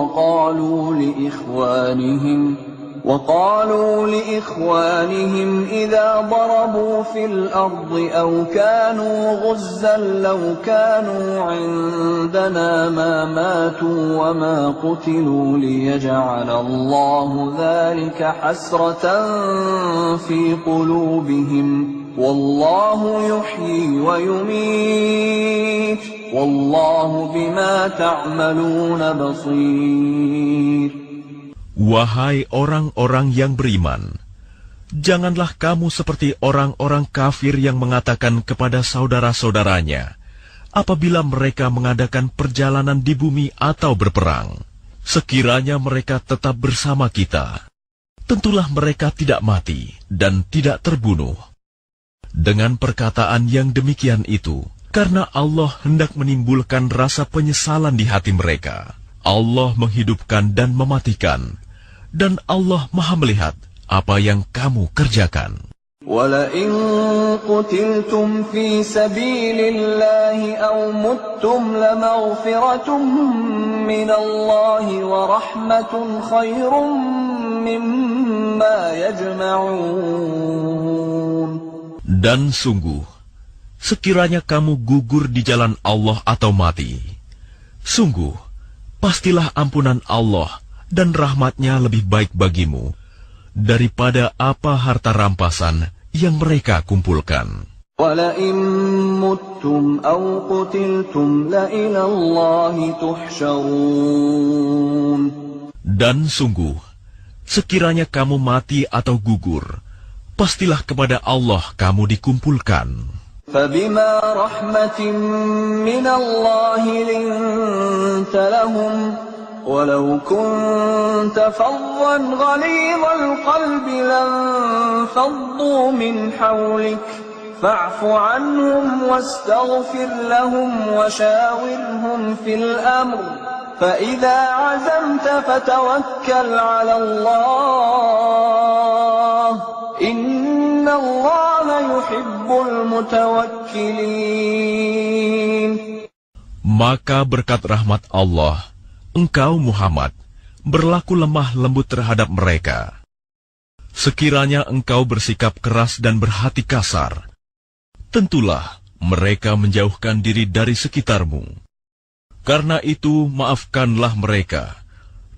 وقالوا لإخوانهم إذا ضربوا في الأرض أو كانوا غزا لو كانوا عندنا ما ماتوا وما قتلوا ليجعل الله ذلك حسرة في قلوبهم والله يحيي ويميت والله بما تعملون بصير. Wahai orang-orang yang beriman, janganlah kamu seperti orang-orang kafir yang mengatakan kepada saudara-saudaranya apabila mereka mengadakan perjalanan di bumi atau berperang, sekiranya mereka tetap bersama kita, tentulah mereka tidak mati dan tidak terbunuh. Dengan perkataan yang demikian itu, karena Allah hendak menimbulkan rasa penyesalan di hati mereka, Allah menghidupkan dan mematikan, dan Allah Maha melihat apa yang kamu kerjakan. وَلَئِن قُتِلْتُمْ فِي سَبِيلِ اللَّهِ أَوْ مُتُّمْ لَمَغْفِرَةٌ مِّنَ اللَّهِ وَرَحْمَةٌ خَيْرٌ مِّمَّا يَجْمَعُونَ. Dan sungguh, sekiranya kamu gugur di jalan Allah atau mati, sungguh, pastilah ampunan Allah dan rahmat-Nya lebih baik bagimu daripada apa harta rampasan yang mereka kumpulkan. وَلَئِن مُتُّمْ أَوْ قُتِلْتُمْ لَإِلَى اللَّهِ تُحْشَرُونَ. Dan sungguh, sekiranya kamu mati atau gugur, pastilah kepada Allah kamu dikumpulkan. فَبِمَا رَحْمَةٍ مِّنَ اللَّهِ لِنتَ لَهُمْ وَلَوْ كُنتَ فَظًّا غَلِيظَ الْقَلْبِ لَانفَضُّوا مِنْ حَوْلِكَ فَاعْفُ عَنْهُمْ وَاسْتَغْفِرْ لَهُمْ وَشَاوِرْهُمْ فِي الْأَمْرِ فَإِذَا عَزَمْتَ فَتَوَكَّلْ عَلَى اللَّهِ إِنَّ اللَّهَ يُحِبُّ الْمُتَوَكِّلِينَ. Maka berkat rahmat Allah, engkau Muhammad berlaku lemah lembut terhadap mereka. Sekiranya engkau bersikap keras dan berhati kasar, tentulah mereka menjauhkan diri dari sekitarmu. Karena itu maafkanlah mereka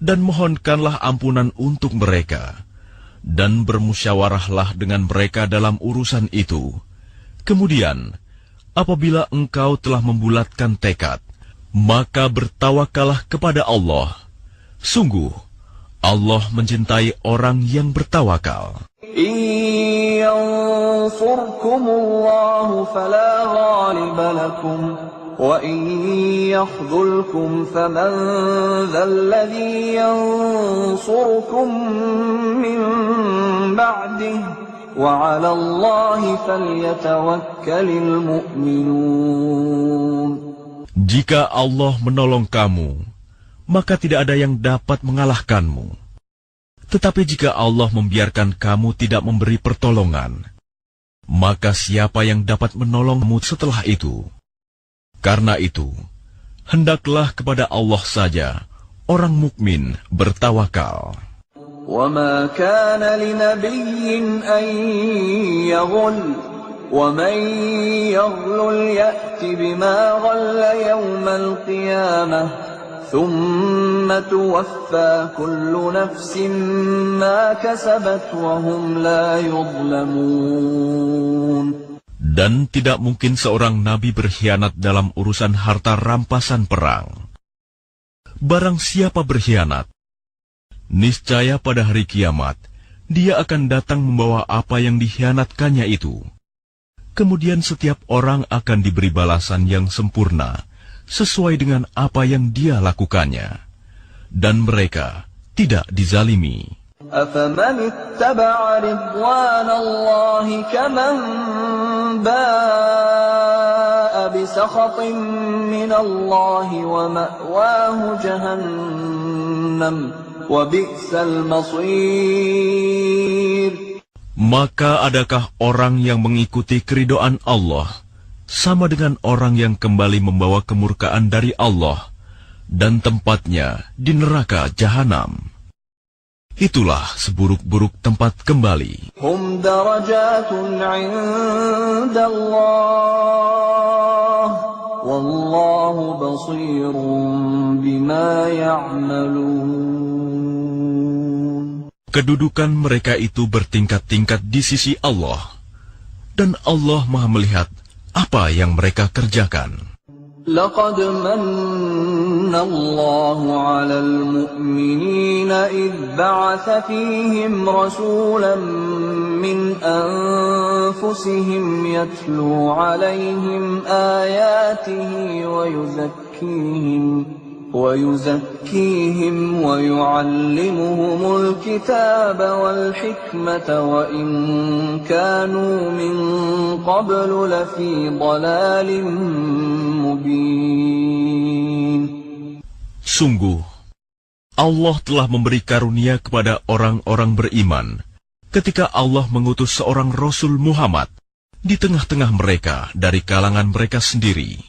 dan mohonkanlah ampunan untuk mereka, dan bermusyawarahlah dengan mereka dalam urusan itu. Kemudian, apabila engkau telah membulatkan tekad, maka bertawakallah kepada Allah. Sungguh, Allah mencintai orang yang bertawakal. إِن يَنصُرْكُمُ اللَّهُ فَلَا غَالِبَ لَكُمْ وَإِن يَخْذُلْكُمْ فَمَنْ ذَا الَّذِي يَنصُرُكُمْ مِنْ بَعْدِهِ وعلى الله فليتوكل المؤمنون. Jika Allah menolong kamu, maka tidak ada yang dapat mengalahkanmu. Tetapi jika Allah membiarkan kamu tidak memberi pertolongan, maka siapa yang dapat menolongmu setelah itu? Karena itu, hendaklah kepada Allah saja orang mukmin bertawakal. وَمَا كَانَ لِنَبِيٍّ أَن يَغُلَّ وَمَن يَغْلُلْ يَأْتِ بِمَا غَلَّ يَوْمَ الْقِيَامَةِ ثُمَّ تُوَفَّى كُلُّ نَفْسٍ مَا كَسَبَتْ وَهُمْ لَا يُظْلَمُونَ. Dan tidak mungkin seorang nabi berkhianat dalam urusan harta rampasan perang. Barang siapa berkhianat, niscaya pada hari kiamat, dia akan datang membawa apa yang dikhianatkannya itu. Kemudian setiap orang akan diberi balasan yang sempurna, sesuai dengan apa yang dia lakukannya. Dan mereka tidak dizalimi. أَفَمَنِ اتَّبَعَ رِضْوَانَ اللَّهِ كَمَنْ بَاءَ بِسَخَطٍ مِّنَ اللَّهِ وَمَأْوَاهُ جَهَنَّمُ وَبِئْسَ الْمَصِيرُ. Maka adakah orang yang mengikuti keridhaan Allah sama dengan orang yang kembali membawa kemurkaan dari Allah dan tempatnya di neraka jahanam? Itulah seburuk-buruk tempat kembali. Hum darajatun 'inda Allah, wallahu basirun bima ya'malun. Kedudukan mereka itu bertingkat-tingkat di sisi Allah, dan Allah Maha melihat apa yang mereka kerjakan. لقد من الله على المؤمنين إذ بعث فيهم رسولا من أنفسهم يتلو عليهم آياته ويزكيهم ويعلمهم الكتاب والحكمة وإن كانوا من قبل لفي ضلال مبين. Sungguh, Allah telah memberi karunia kepada orang-orang beriman ketika Allah mengutus seorang Rasul Muhammad di tengah-tengah mereka dari kalangan mereka sendiri,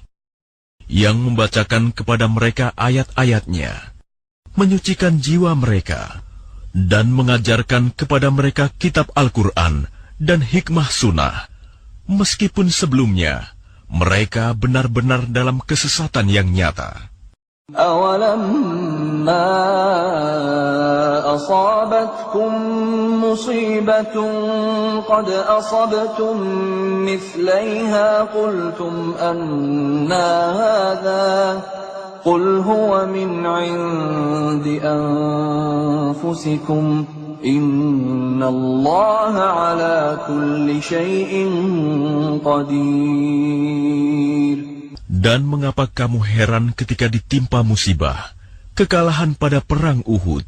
yang membacakan kepada mereka ayat-ayatnya, menyucikan jiwa mereka, dan mengajarkan kepada mereka kitab Al-Quran dan hikmah sunnah, meskipun sebelumnya mereka benar-benar dalam kesesatan yang nyata. أَوَلَمَّا أَصَابَتْكُم مُّصِيبَةٌ قَدْ أَصَبْتُم مِّثْلَيْهَا قُلْتُمْ أَنَّىٰ هَٰذَا قُلْ هُوَ مِنْ عِندِ أَنفُسِكُمْ إِنَّ اللَّهَ عَلَىٰ كُلِّ شَيْءٍ قَدِيرٌ. Dan mengapa kamu heran ketika ditimpa musibah, kekalahan pada perang Uhud?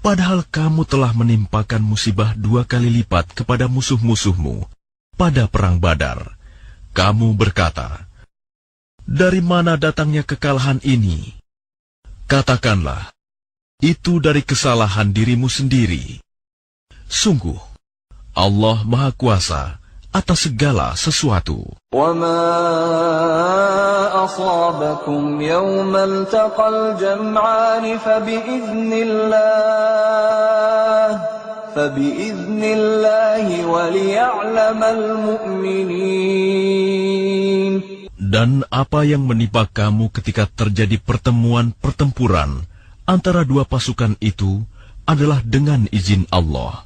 Padahal kamu telah menimpakan musibah 2 kali lipat kepada musuh-musuhmu pada perang Badar. Kamu berkata, dari mana datangnya kekalahan ini? Katakanlah, itu dari kesalahan dirimu sendiri. Sungguh, Allah Maha Kuasa atas segala sesuatu. وَمَا أَصَابَكُمْ يَوْمَ الْتَقَى الْجَمْعَانِ فَبِإِذْنِ اللَّهِ وَلِيَعْلَمَ الْمُؤْمِنِينَ. Dan apa yang menimpa kamu ketika terjadi pertemuan pertempuran antara dua pasukan itu adalah dengan izin Allah,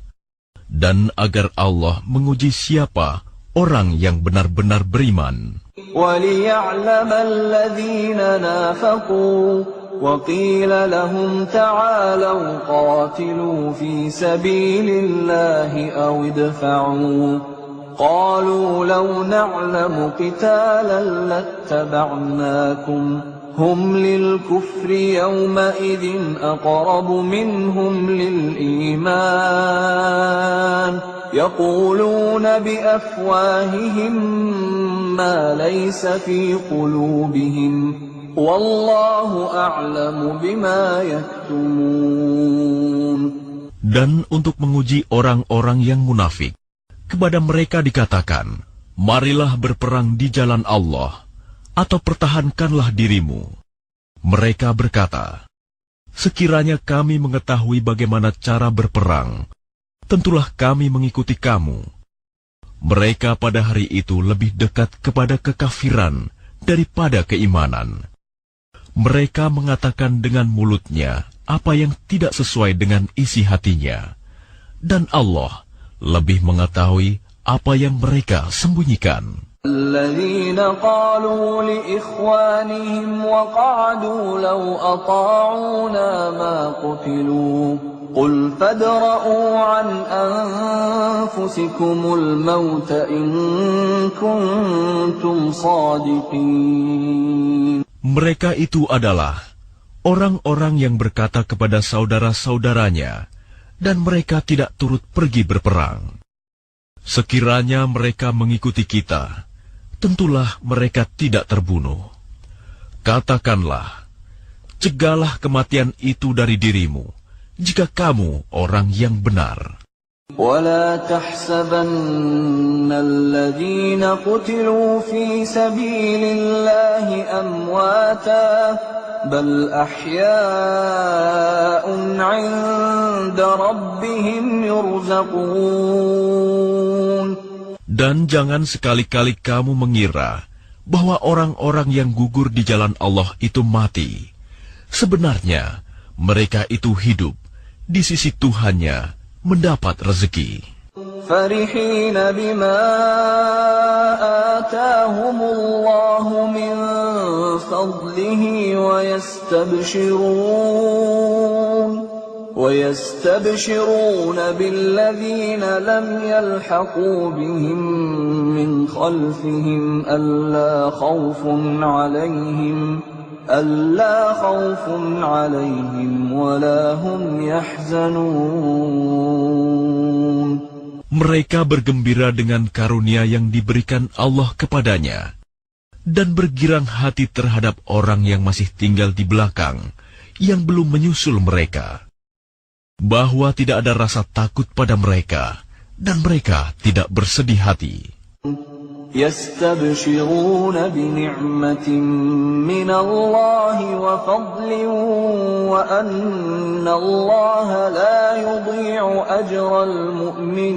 dan agar Allah menguji siapa orang yang benar-benar beriman. وَلِيَعْلَمَ الَّذِينَ نَافَقُوا وَقِيلَ لَهُمْ تَعَالَوْا قَاتِلُوا فِي سَبِيلِ اللَّهِ أَوِ ادْفَعُوا قَالُوا لَوْ نَعْلَمُ قِتَالًا لَاتَّبَعْنَاكُمْ هُمْ لِلْكُفْرِ يَوْمَئِذٍ أَقْرَبُ مِنْهُمْ لِلْإِيمَانِ يقولون بأفواههم ما ليس في قلوبهم والله أعلم بما يكتمون. Dan untuk menguji orang-orang yang munafik, kepada mereka dikatakan, marilah berperang di jalan Allah, atau pertahankanlah dirimu. Mereka berkata, sekiranya kami mengetahui bagaimana cara berperang, tentulah kami mengikuti kamu. Mereka pada hari itu lebih dekat kepada kekafiran daripada keimanan. Mereka mengatakan dengan mulutnya apa yang tidak sesuai dengan isi hatinya. Dan Allah lebih mengetahui apa yang mereka sembunyikan. الذين قالوا لإخوانهم وقعدوا لو أطاعونا ما قتلوا قل فادرءوا عن أنفسكم الموت إن كنتم صادقين. Mereka itu adalah orang-orang yang berkata kepada saudara-saudaranya, dan mereka tidak turut pergi berperang. Sekiranya mereka mengikuti kita, tentulah mereka tidak terbunuh. Katakanlah, cegahlah kematian itu dari dirimu, jika kamu orang yang benar. ولا تحسبن الذين قتلوا في سبيل الله أمواتا بل أحياء عند ربهم يرزقون. Dan jangan sekali-kali kamu mengira bahwa orang-orang yang gugur di jalan Allah itu mati. Sebenarnya mereka itu hidup di sisi Tuhannya, mendapat rezeki. فرحين بما آتاهم الله من فضله ويستبشرون بالذين لم يلحقوا بهم من خلفهم ألا خوف عليهم ولا هم يحزنون. Mereka bergembira dengan karunia yang diberikan Allah kepadanya, dan bergirang hati terhadap orang yang masih tinggal di belakang, yang belum menyusul mereka, bahwa tidak ada rasa takut pada mereka, dan mereka tidak bersedih hati. يستبشرون بنعمة من الله وفضل وأن الله لا يضيع أجر المؤمنين.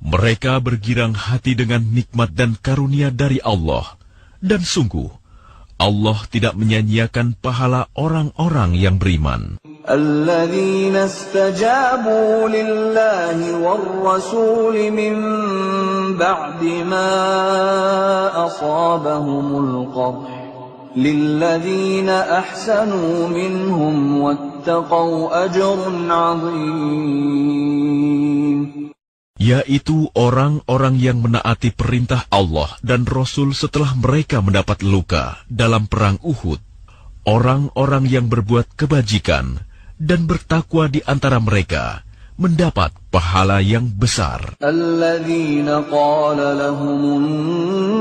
Mereka bergirang hati dengan nikmat dan karunia dari Allah, dan sungguh Allah tidak menyanyiakan pahala orang-orang yang beriman. الذين استجابوا لله والرسول من بعد ما أصابهم القرح للذين أحسنوا منهم واتقوا أجر عظيم. Yaitu orang-orang yang menaati perintah Allah dan Rasul setelah mereka mendapat luka dalam perang Uhud. Orang-orang yang berbuat kebajikan dan bertakwa di antara mereka mendapat pahala yang besar. Alladzina qala lahumun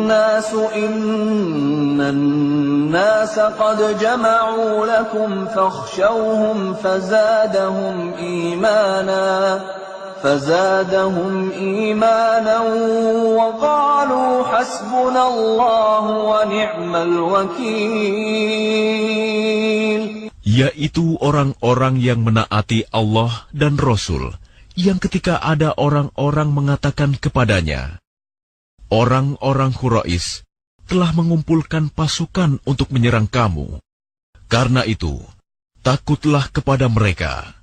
nasu innan nasa qad jama'u lakum fakhshawhum فزادهم إيمانا وقالوا حسبنا الله ونعم الوكيل. Yaitu orang-orang yang menaati Allah dan Rasul, yang ketika ada orang-orang mengatakan kepadanya, orang-orang Quraisy telah mengumpulkan pasukan untuk menyerang kamu. Karena itu, takutlah kepada mereka.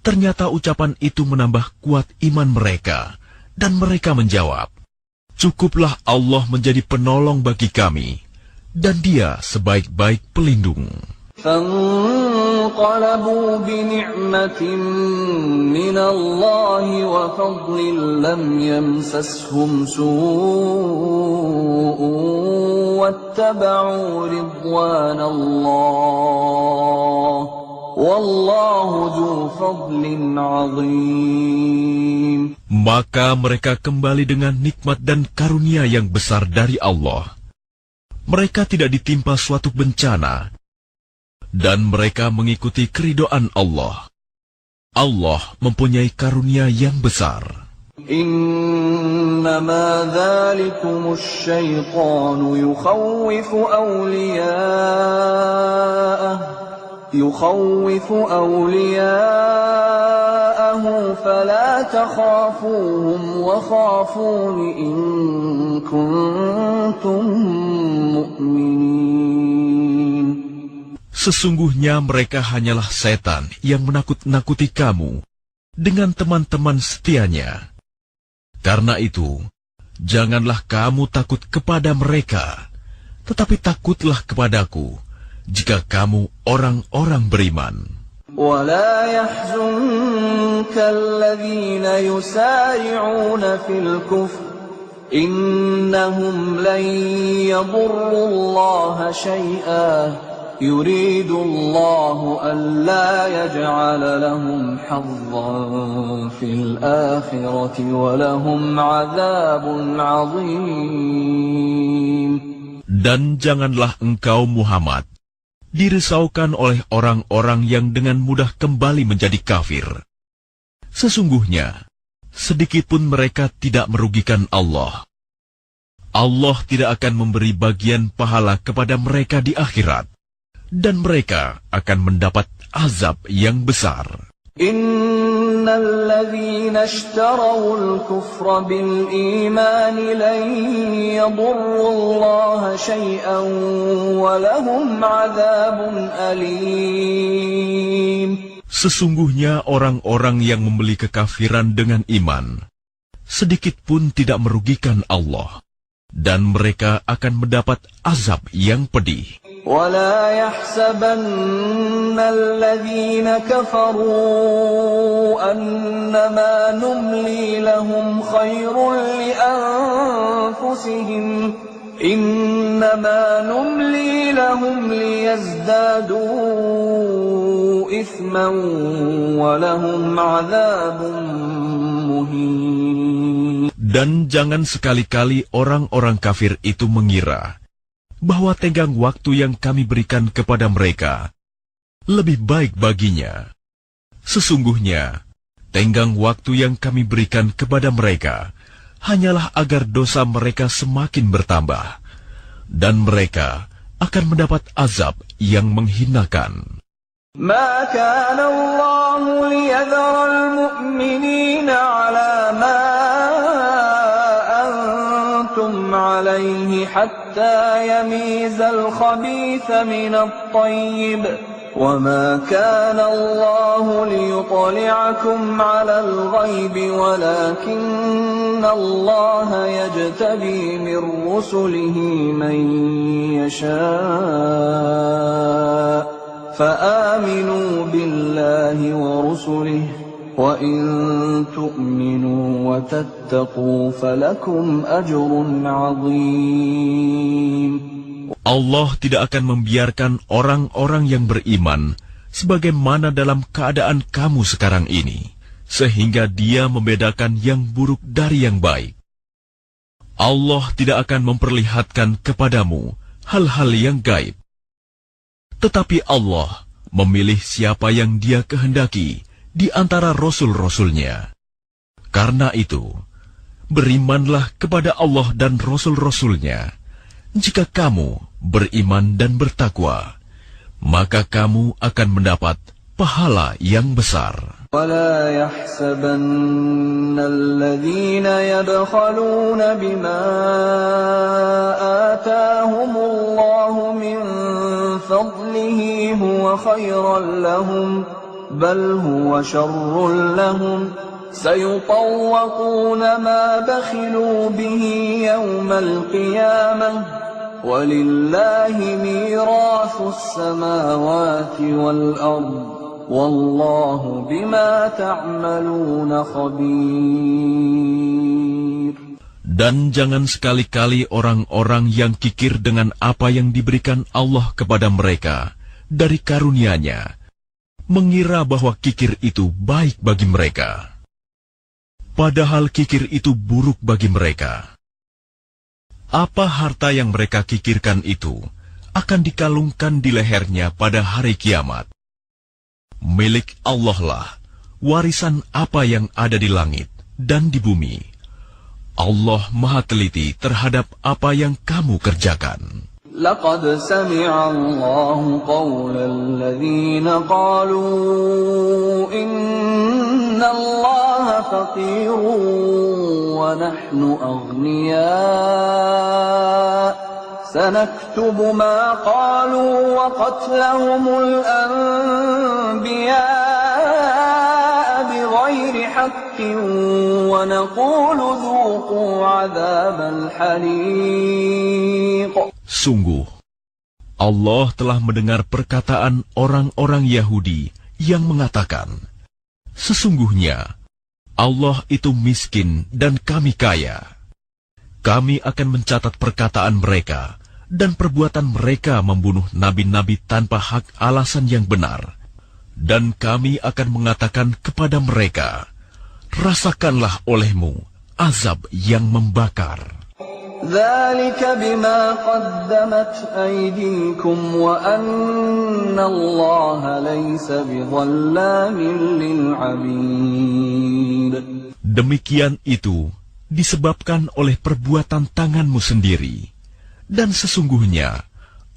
Ternyata ucapan itu menambah kuat iman mereka, dan mereka menjawab, cukuplah Allah menjadi penolong bagi kami, dan Dia sebaik-baik pelindung. فانقلبوا بنعمة من الله وفضل لم يمسسهم سوء واتبعوا رضوان الله وَاللَّهُ ذُو فَضْلٍ عَظِيمٍ. Maka mereka kembali dengan nikmat dan karunia yang besar dari Allah. Mereka tidak ditimpa suatu bencana, dan mereka mengikuti keridhaan Allah. Allah mempunyai karunia yang besar. إِنَّمَا ذَلِكُمُ الشَّيْطَانُ يُخَوِّفُ أَوْلِيَاءَهُ فَلَا تَخَافُوهُمْ وَخَافُونِ إِن كُنتُم مُّؤْمِنِينَ. Sesungguhnya mereka hanyalah setan yang menakut-nakuti kamu dengan teman-teman setianya. Karena itu, janganlah kamu takut kepada mereka, tetapi takutlah kepadaku jika kamu orang-orang beriman. وَلَا يَحْزُنكَ الَّذِينَ يُسَارِعُونَ فِي الْكُفْرِ إِنَّهُمْ لَن يَضُرُّوا اللَّهَ شَيْئًا يُرِيدُ اللَّهُ أَلَّا يَجْعَلَ لَهُمْ حَظًّا فِي الْآخِرَةِ وَلَهُمْ عَذَابٌ عَظِيمٌ. Dan janganlah engkau Muhammad dirisaukan oleh orang-orang yang dengan mudah kembali menjadi kafir. Sesungguhnya, sedikitpun mereka tidak merugikan Allah. Allah tidak akan memberi bagian pahala kepada mereka di akhirat, dan mereka akan mendapat azab yang besar. Innal ladzina ishtarawul kufra bil iman lan yadurrullaha syai'an wa lahum 'adzabun alim. Sesungguhnya orang-orang yang membeli kekafiran dengan iman sedikit pun tidak merugikan Allah, dan mereka akan mendapat azab yang pedih. وَلَا يَحْسَبَنَّ الَّذِينَ كَفَرُوا أَنَّمَا نُمْلِي لَهُمْ خَيْرٌ لِأَنفُسِهِمْ إِنَّمَا نُمْلِي لَهُمْ لِيَزْدَادُوا إِثْمًا وَلَهُمْ عَذَابٌ مُهِينٌ. Dan jangan sekali-kali orang-orang kafir itu mengira bahwa tenggang waktu yang kami berikan kepada mereka lebih baik baginya. Sesungguhnya, tenggang waktu yang kami berikan kepada mereka hanyalah agar dosa mereka semakin bertambah, dan mereka akan mendapat azab yang menghinakan. ما كان الله ليذر المؤمنين على ما أنتم عليه حتى يميز الخبيث من الطيب وما كان الله ليطلعكم على الغيب ولكن الله يجتبي من رسله من يشاء فآمنوا بالله ورسله وإن تؤمنوا وتتقوا فلكم أجر عظيم. Allah tidak akan membiarkan orang-orang yang beriman sebagaimana dalam keadaan kamu sekarang ini, sehingga Dia membedakan yang buruk dari yang baik. Allah tidak akan memperlihatkan kepadamu hal-hal yang gaib. Tetapi Allah memilih siapa yang Dia kehendaki di antara rasul-rasulnya. Karena itu, berimanlah kepada Allah dan rasul-rasulnya. Jika kamu beriman dan bertakwa, maka kamu akan mendapat pahala yang besar. ولا يحسبن الذين يبخلون بما آتاهم الله من فضله هو خيرا لهم بل هو شر لهم سيطوقون ما بخلوا به يوم القيامة ولله ميراث السماوات والأرض Wallahu bima ta'maluna khabir. Dan jangan sekali-kali orang-orang yang kikir dengan apa yang diberikan Allah kepada mereka dari karunia-Nya mengira bahwa kikir itu baik bagi mereka. Padahal kikir itu buruk bagi mereka. Apa harta yang mereka kikirkan itu akan dikalungkan di lehernya pada hari kiamat. Milik Allah lah warisan apa yang ada di langit dan di bumi. Allah Maha Teliti terhadap apa yang kamu kerjakan. لقد سمع الله قول الذين قالوا إن الله فقير ونحن أغنياء سنكتب ما قالوا وقتلهم الأنبياء بغير حق ونقول ذوقوا عذاب الحريق. Sungguh, Allah telah mendengar perkataan orang-orang Yahudi yang mengatakan, sesungguhnya Allah itu miskin dan kami kaya. Kami akan mencatat perkataan mereka dan perbuatan mereka membunuh nabi-nabi tanpa hak alasan yang benar. Dan kami akan mengatakan kepada mereka, rasakanlah olehmu azab yang membakar. ذلك بما قدمت أيديكم وأن الله ليس بظلام للعبيد. Demikian itu disebabkan oleh perbuatan tanganmu sendiri, dan sesungguhnya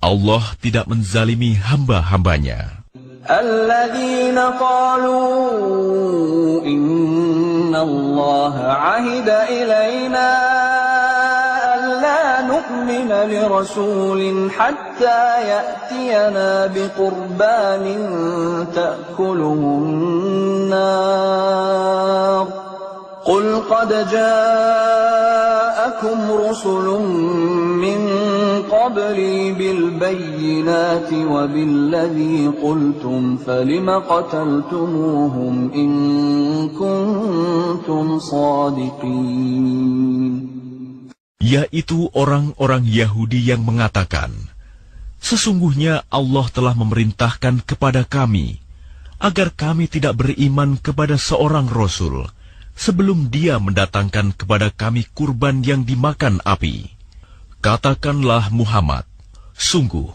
Allah tidak menzalimi hamba-hambanya. الذين قالوا إن الله عهد إلينا نؤمن لرسول حتى يأتينا بقربان تأكله النار قل قد جاءكم رسل من قبلي بالبينات وبالذي قلتم فلم قتلتموهم إن كنتم صادقين. Yaitu orang-orang Yahudi yang mengatakan, sesungguhnya Allah telah memerintahkan kepada kami, agar kami tidak beriman kepada seorang Rasul, sebelum dia mendatangkan kepada kami kurban yang dimakan api. Katakanlah Muhammad, sungguh,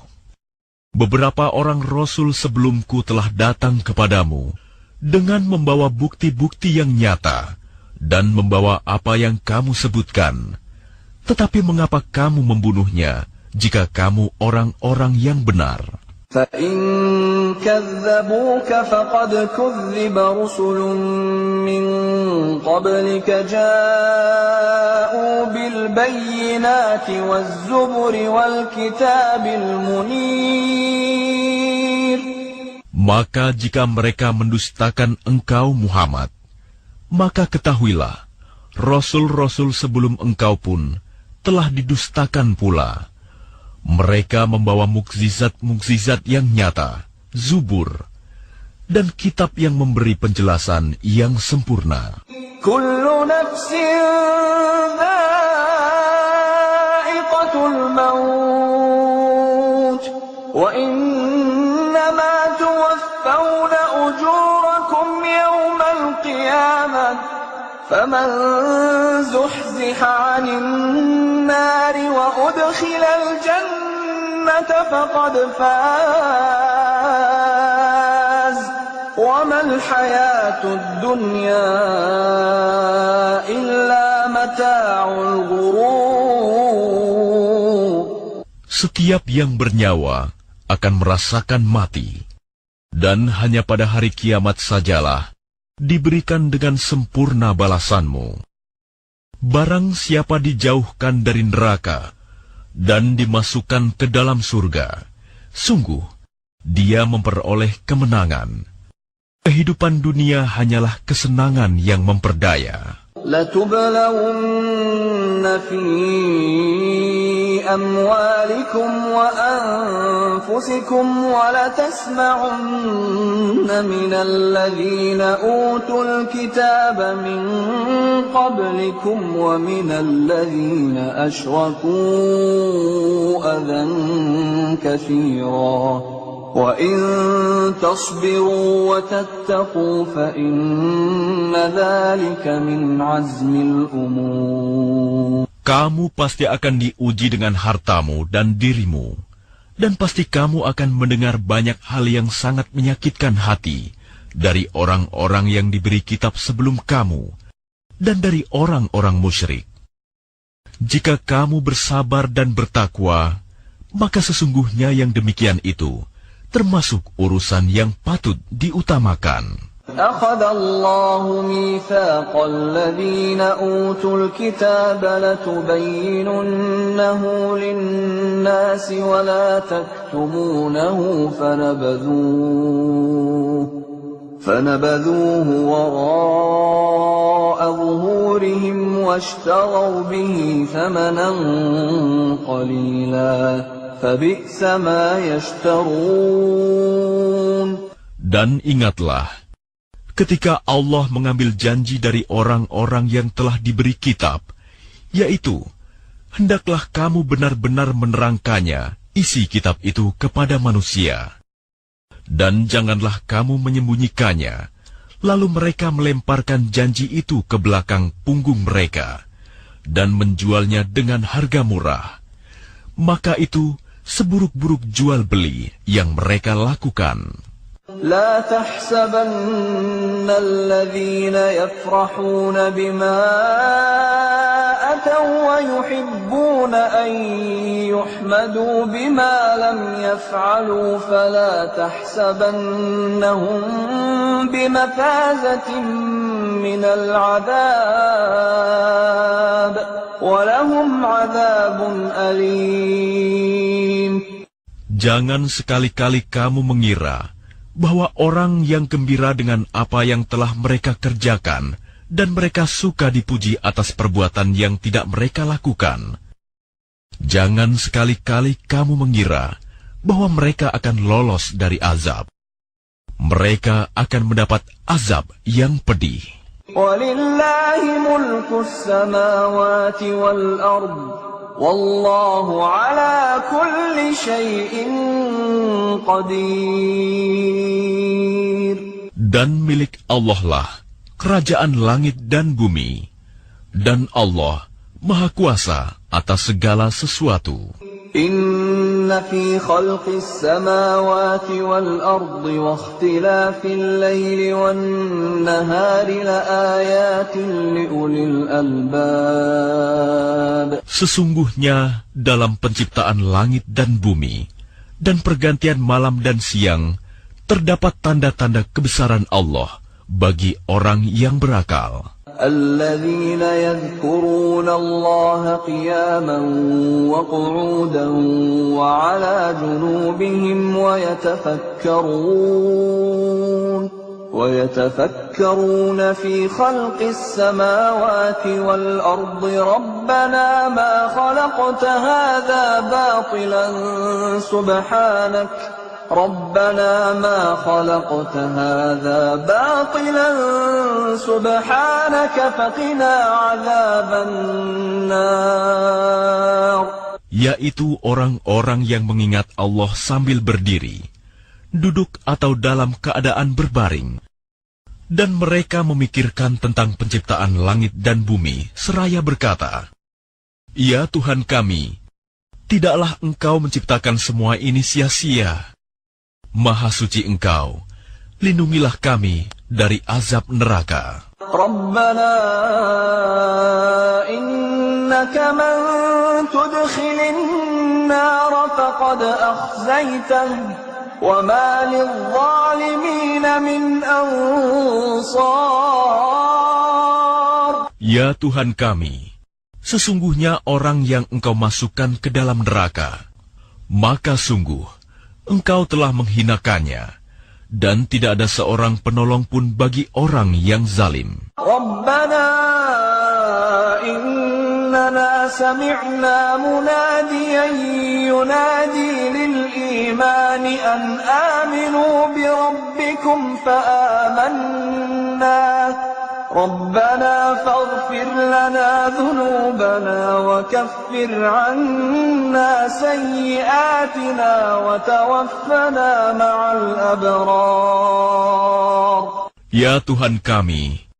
beberapa orang Rasul sebelumku telah datang kepadamu, dengan membawa bukti-bukti yang nyata, dan membawa apa yang kamu sebutkan. Tetapi mengapa kamu membunuhnya jika kamu orang-orang yang benar? فَإِن كَذَّبُوكَ فَقَدْ كُذِّبَ رُسُلٌ مِّن قَبْلِكَ جَاءُوا بِالْبَيِّنَاتِ وَالزُّبُرِ وَالْكِتَابِ الْمُنِيرِ. Maka jika mereka mendustakan engkau Muhammad, maka ketahuilah, Rasul-Rasul sebelum engkau pun telah didustakan pula. Mereka membawa mukjizat-mukjizat yang nyata, Zubur, dan kitab yang memberi penjelasan yang sempurna. Kullu nafsin dha'iqatul maut, wa innama tuwaffawna ujurakum yawmal qiyamah. فمن زحزح عن النار وأدخل الجنة فقد فاز وما الحياة الدنيا إلا متاع الغرور. Setiap yang bernyawa akan merasakan mati, dan hanya pada hari kiamat sajalah diberikan dengan sempurna balasanmu. Barang siapa dijauhkan dari neraka dan dimasukkan ke dalam surga, sungguh dia memperoleh kemenangan. Kehidupan dunia hanyalah kesenangan yang memperdaya. لَتُبْلَوُنَّ فِي أَمْوَالِكُمْ وَأَنفُسِكُمْ وَلَتَسْمَعُنَّ مِنَ الَّذِينَ أُوتُوا الْكِتَابَ مِنْ قَبْلِكُمْ وَمِنَ الَّذِينَ أَشْرَكُوا أَذًى كَثِيرًا وَإِن تَصْبِرُوا وَتَتَّقُوا فَإِنَّ ذَلِكَ مِنْ عَزْمِ الْأُمُورِ. Kamu pasti akan diuji dengan hartamu dan dirimu, dan pasti kamu akan mendengar banyak hal yang sangat menyakitkan hati dari orang-orang yang diberi kitab sebelum kamu, dan dari orang-orang musyrik. Jika kamu bersabar dan bertakwa, maka sesungguhnya yang demikian itu termasuk urusan yang patut diutamakan. أخذ الله ميثاق الذين أوتوا الكتاب لتبيننه للناس ولا تكتمونه فنبذوه وراء ظهورهم واشتروا به ثمنا قليلا فبئس ما يشترون. Dan ingatlah, ketika Allah mengambil janji dari orang-orang yang telah diberi kitab, yaitu, hendaklah kamu benar-benar menerangkannya, isi kitab itu kepada manusia. Dan janganlah kamu menyembunyikannya, lalu mereka melemparkan janji itu ke belakang punggung mereka, dan menjualnya dengan harga murah. Maka itu seburuk-buruk jual beli yang mereka lakukan. لا تحسبن الذين يفرحون بما أتوا ويحبون أن يحمدوا بما لم يفعلوا فلا تحسبنهم بمفازة من العذاب ولهم عذاب أليم. Jangan sekali-kali kamu mengira bahwa orang yang gembira dengan apa yang telah mereka kerjakan dan mereka suka dipuji atas perbuatan yang tidak mereka lakukan. Jangan sekali-kali kamu mengira bahwa mereka akan lolos dari azab. Mereka akan mendapat azab yang pedih. وَلِلَّهِ مُلْكُ السَّمَاوَاتِ وَالْأَرْضِ وَاللَّهُ عَلَى كُلِّ شَيْءٍ قَدِيرٌ. Dan milik Allah lah kerajaan langit dan bumi, dan Allah Maha Kuasa atas segala sesuatu. إِنَّ فِي خَلْقِ السَّمَاوَاتِ وَالْأَرْضِ وَاخْتِلَافِ اللَّيْلِ وَالنَّهَارِ لَآيَاتٍ لِأُولِي الْأَلْبَابِ. Sesungguhnya dalam penciptaan langit dan bumi dan pergantian malam dan siang terdapat tanda-tanda kebesaran Allah bagi orang yang berakal. الذين يذكرون الله قياما وقعودا وعلى جنوبهم ويتفكرون في خلق السماوات والأرض ربنا ما خلقت هذا باطلا سبحانك فقنا عذاب النار. Yaitu orang-orang yang mengingat Allah sambil berdiri, duduk atau dalam keadaan berbaring. Dan mereka memikirkan tentang penciptaan langit dan bumi, seraya berkata, "Ya Tuhan kami, tidaklah Engkau menciptakan semua ini sia-sia. Maha suci Engkau, lindungilah kami dari azab neraka." Rabbana innaka man tudkhilin nar faqad akhzaytah wa ma lidh-dhalimin min ansar. Ya Tuhan kami, sesungguhnya orang yang Engkau masukkan ke dalam neraka, maka sungguh Engkau telah menghinakannya, dan tidak ada seorang penolong pun bagi orang yang zalim. Rabbana innana sami'na munadiyan yunadi lil-imani an aminu bi rabbikum fa amanna. ربنا فاغفر لنا ذنوبنا وكفر عنا سيئاتنا وتوفنا مع الأبرار. Ya Tuhan kami,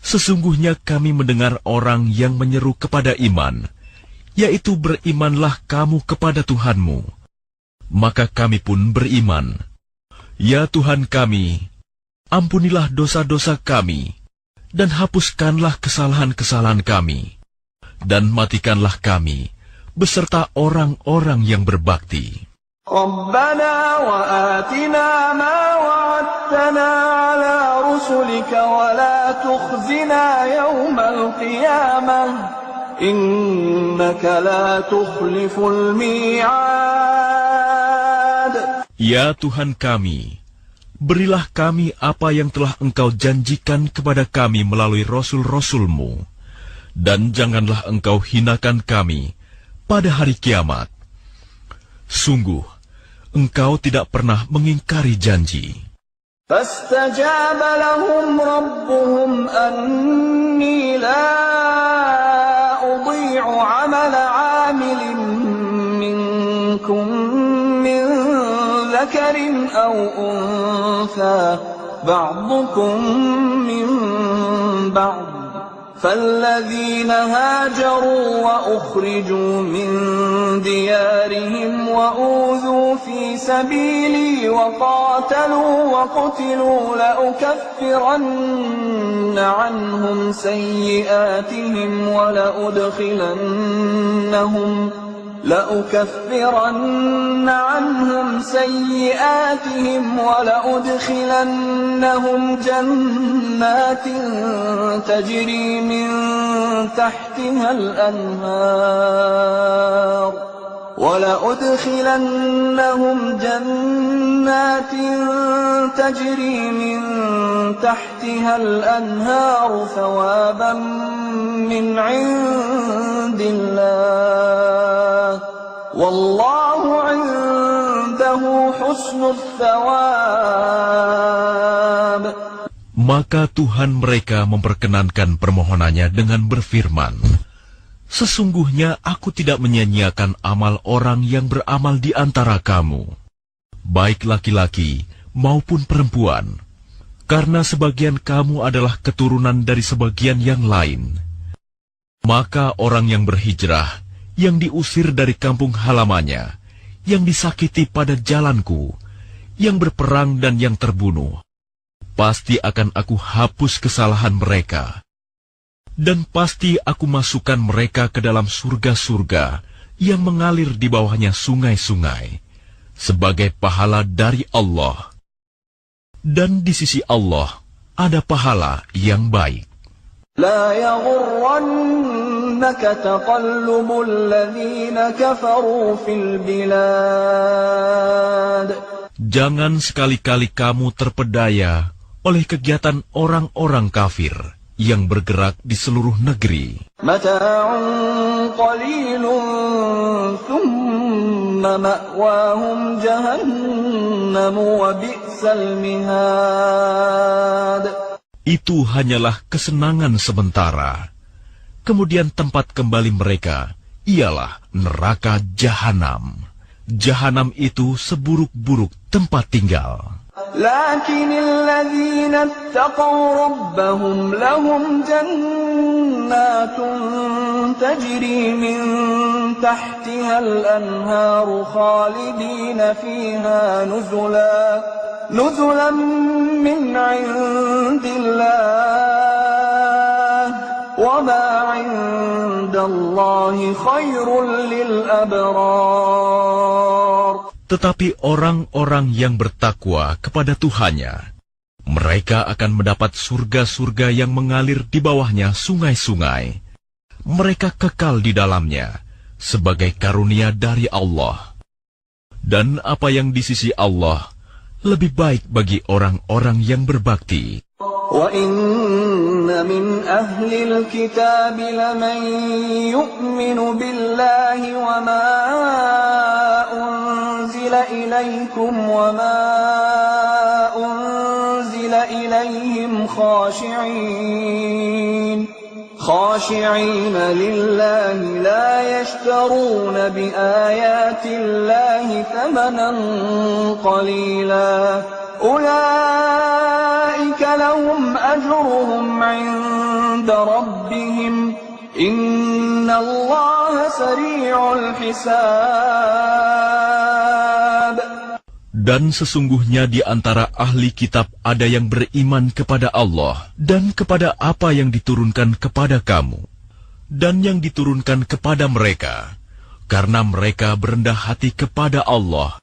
sesungguhnya kami mendengar orang yang menyeru kepada iman, yaitu berimanlah kamu kepada Tuhanmu. Maka kami pun beriman. Ya Tuhan kami, ampunilah dosa-dosa kami, dan hapuskanlah kesalahan-kesalahan kami, dan matikanlah kami beserta orang-orang yang berbakti. Rabbana wa atina ma wa'adtana ala rusulika wa la tukhzina yawmal qiyamah innaka la tukhliful mi'ad. Ya Tuhan kami, berilah kami apa yang telah Engkau janjikan kepada kami melalui Rasul-Rasul-Mu, dan janganlah Engkau hinakan kami pada hari kiamat. Sungguh, Engkau tidak pernah mengingkari janji. فَاسْتَجَابَ لَهُمْ رَبُّهُمْ أَنِّي لَا أُضِيعُ عَمَلَ عَامِلٍ مِّنكُم مِّن ذَكَرٍ أَوْ أُنثَىٰ بَعْضُكُم مِّن بَعْضٍ فالذين هاجروا وأخرجوا من ديارهم وأوذوا في سبيلي وقاتلوا وقتلوا لأكفرن عنهم سيئاتهم ولأدخلنهم جنات تجري من تحتها الأنهار ثوابا من عند الله والله عنده حسن الثواب. Maka Tuhan mereka memperkenankan permohonannya dengan berfirman, sesungguhnya aku tidak menyia-nyiakan amal orang yang beramal di antara kamu, baik laki-laki maupun perempuan, karena sebagian kamu adalah keturunan dari sebagian yang lain. Maka orang yang berhijrah, yang diusir dari kampung halamannya, yang disakiti pada jalanku, yang berperang dan yang terbunuh, pasti akan aku hapus kesalahan mereka. Dan pasti aku masukkan mereka ke dalam surga-surga yang mengalir di bawahnya sungai-sungai, sebagai pahala dari Allah. Dan di sisi Allah ada pahala yang baik. لا يغرنك تقلب الذين كفروا في البلاد. Jangan sekali-kali kamu terpedaya oleh kegiatan orang-orang kafir yang bergerak di seluruh negeri. متاع قليل ثم مأواهم جهنم وبئس المهاد. Itu hanyalah kesenangan sementara. Kemudian tempat kembali mereka ialah neraka Jahanam. Jahanam itu seburuk-buruk tempat tinggal. لكن الذين اتقوا ربهم لهم جنات تجري من تحتها الأنهار خالدين فيها نزلا من عند الله وما عند الله خير للأبرار. Tetapi orang-orang yang bertakwa kepada Tuhannya, mereka akan mendapat surga-surga yang mengalir di bawahnya sungai-sungai. Mereka kekal di dalamnya sebagai karunia dari Allah. Dan apa yang di sisi Allah lebih baik bagi orang-orang yang berbakti. وَإِنَّ مِنْ أَهْلِ الْكِتَابِ لَمَنْ يُؤْمِنُ بِاللَّهِ وَمَا أُنْزِلَ إِلَيْكُمْ وَمَا أُنْزِلَ إِلَيْهِمْ خاشعين لله لا يشترون بآيات الله ثمنا قليلا أولئك لهم أجرهم عند ربهم إن الله سريع الحساب. Dan sesungguhnya di antara ahli kitab ada yang beriman kepada Allah dan kepada apa yang diturunkan kepada kamu dan yang diturunkan kepada mereka, karena mereka berendah hati kepada Allah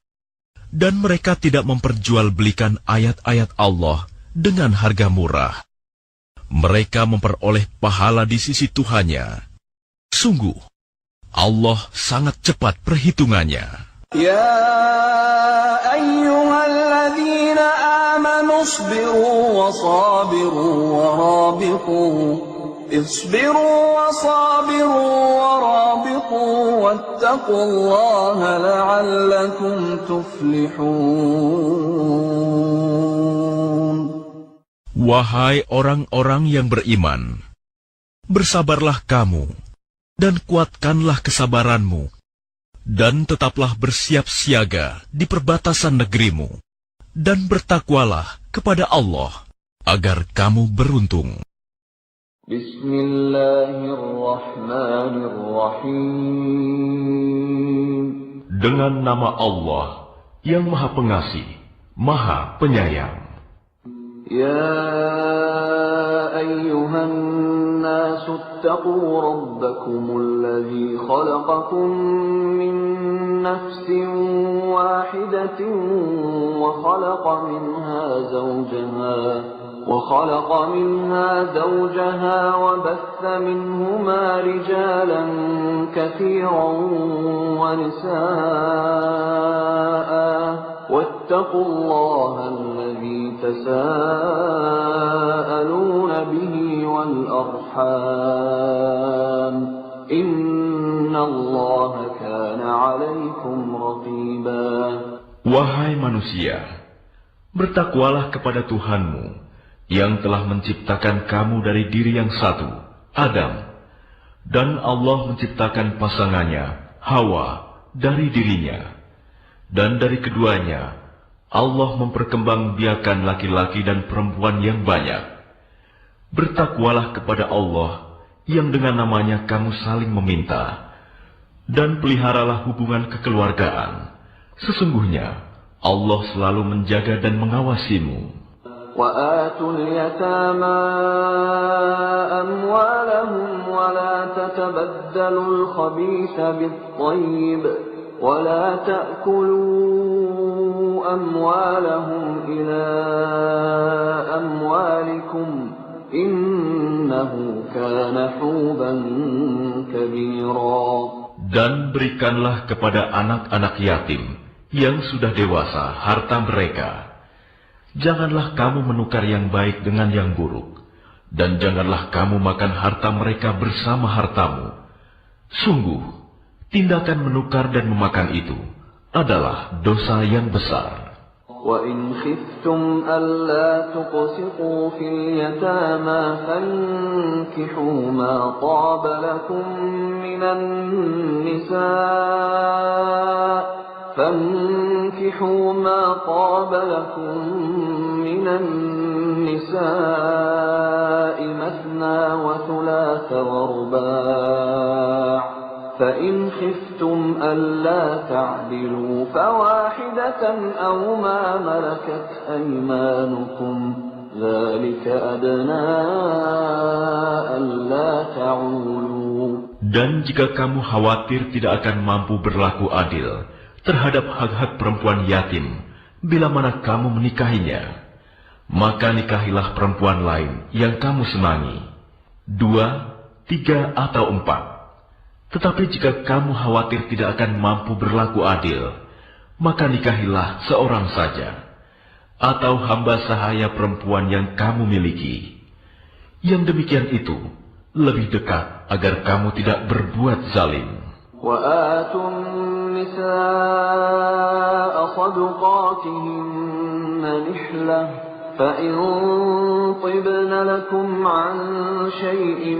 dan mereka tidak memperjualbelikan ayat-ayat Allah dengan harga murah. Mereka memperoleh pahala di sisi Tuhannya. Sungguh, Allah sangat cepat perhitungannya. يا أيها الذين آمنوا اصبروا وصابروا ورابطوا واتقوا الله لعلكم تفلحون. Wahai orang-orang yang beriman, bersabarlah kamu dan kuatkanlah kesabaranmu. Dan tetaplah bersiap siaga di perbatasan negerimu, dan bertakwalah kepada Allah, agar kamu beruntung. Bismillahirrahmanirrahim. Dengan nama Allah yang Maha Pengasih, Maha Penyayang. يا أيها الناس اتقوا ربكم الذي خلقكم من نفس واحدة وخلق منها زوجها وبث منهما رجالا كثيرا ونساء واتقوا الله الذي تساءلون به والأرحام إن الله كان عليكم رقيبا. Wahai manusia, bertakwalah kepada Tuhanmu yang telah menciptakan kamu dari diri yang satu, Adam, dan Allah menciptakan pasangannya, Hawa, dari dirinya. Dan dari keduanya, Allah memperkembangbiakan laki-laki dan perempuan yang banyak. Bertakwalah kepada Allah yang dengan namanya kamu saling meminta, dan peliharalah hubungan kekeluargaan. Sesungguhnya Allah selalu menjaga dan mengawasimu. وآتوا اليتامى أموالهم ولا تتبدلوا الخبيث بالطيب ولا تأكلوا أموالهم إلى أموالكم إنه كان حوبا كبيرا. Dan berikanlah kepada anak-anak yatim yang sudah dewasa harta mereka. Janganlah kamu menukar yang baik dengan yang buruk, dan janganlah kamu makan harta mereka bersama hartamu. Sungguh, tindakan menukar dan memakan itu adalah dosa yang besar. وَإِنْ خِفْتُمْ أَلَّا تُقْسِطُوا فِي الْيَتَامَى فَانكِحُوا مَا طَابَ لَكُم مِّنَ النِّسَاءِ مَثْنَى وَثُلَاثَ وَرُبَاعَ فَإِنْ خِفْتُمْ أَلَّا تَعْدِلُوا فَوَاحِدَةً أَوْ مَا مَلَكَتْ أَيْمَانُكُمْ ذَلِكَ أَدْنَى أَلَّا تَعُولُوا. Dan jika kamu khawatir tidak akan mampu berlaku adil terhadap hak-hak perempuan yatim bila mana kamu menikahinya, maka nikahilah perempuan lain yang kamu senangi, 2, 3 atau 4. Tetapi jika kamu khawatir tidak akan mampu berlaku adil, maka nikahilah seorang saja. atau hamba sahaya perempuan yang kamu miliki. Yang demikian itu lebih dekat agar kamu tidak berbuat zalim. وآتوا النساء صدقاتهن نحلة فإن طبن لكم عن شيء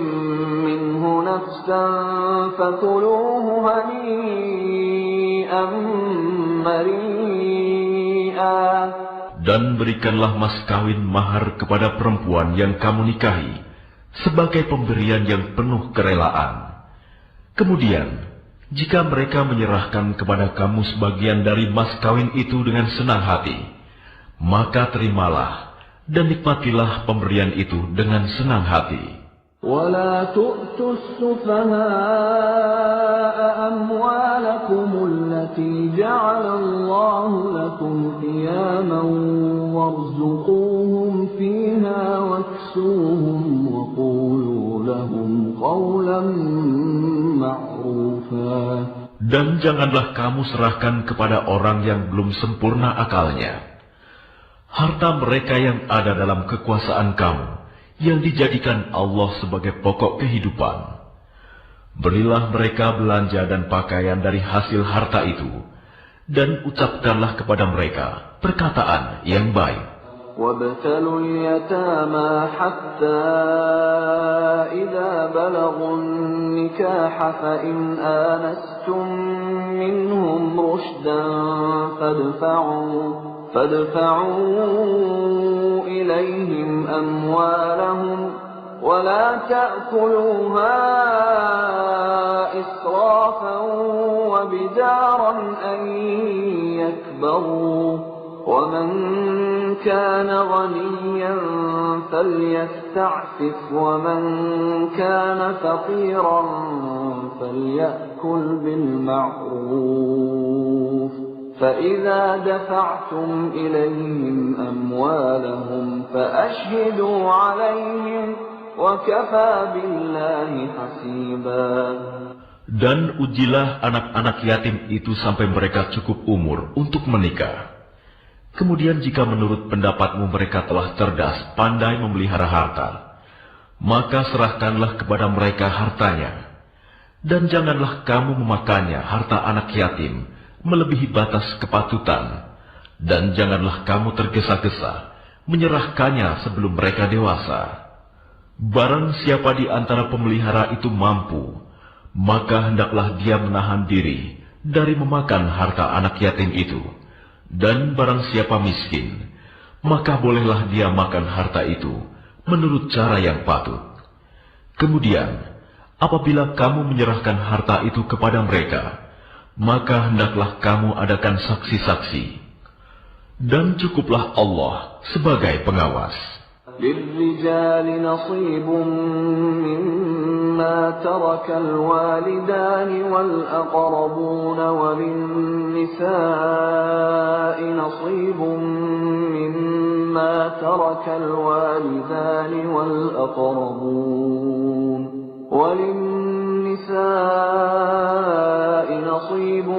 منه نفسا فكلوه هنيئا مريئا. Dan berikanlah mas kawin mahar kepada perempuan yang kamu nikahi sebagai pemberian yang penuh kerelaan. Kemudian, jika mereka menyerahkan kepada kamu sebagian dari mas kawin itu dengan senang hati, maka terimalah dan nikmatilah pemberian itu dengan senang hati. ولا تؤتوا السفهاء أموالكم التي جعل الله لكم قياما وارزقوهم فيها واكسوهم وقولوا لهم قولا معروفا. Dan janganlah kamu serahkan kepada orang yang belum sempurna akalnya harta mereka yang ada dalam kekuasaan kamu, yang dijadikan Allah sebagai pokok kehidupan. Berilah mereka belanja dan pakaian dari hasil harta itu, dan ucapkanlah kepada mereka perkataan yang baik. وابتلوا اليتامى حتى إذا بلغوا النكاح فإن آنستم منهم رشدا فادفعوا إليهم أموالهم ولا تأكلوها إسرافا وبدارا أن يكبروا ومن كان غنيا فليستعفف ومن كان فقيرا فليأكل بالمعروف فإذا دفعتم إليهم أموالهم فأشهدوا عليهم وكفى بالله حسيبا. Dan ujilah anak-anak yatim itu sampai mereka cukup umur untuk menikah. Kemudian jika menurut pendapatmu mereka telah cerdas, pandai memelihara harta, maka serahkanlah kepada mereka hartanya. Dan janganlah kamu memakannya harta anak yatim melebihi batas kepatutan, dan janganlah kamu tergesa-gesa menyerahkannya sebelum mereka dewasa. Barang siapa di antara pemelihara itu mampu, maka hendaklah dia menahan diri dari memakan harta anak yatim itu. Dan barang siapa miskin, maka bolehlah dia makan harta itu menurut cara yang patut. Kemudian, apabila kamu menyerahkan harta itu kepada mereka, maka hendaklah kamu adakan saksi-saksi. Dan cukuplah Allah sebagai pengawas. للرجال نصيب مما ترك الوالدان والأقربون وللنساء نصيب مما ترك الوالدان والأقربون وللنساء نصيب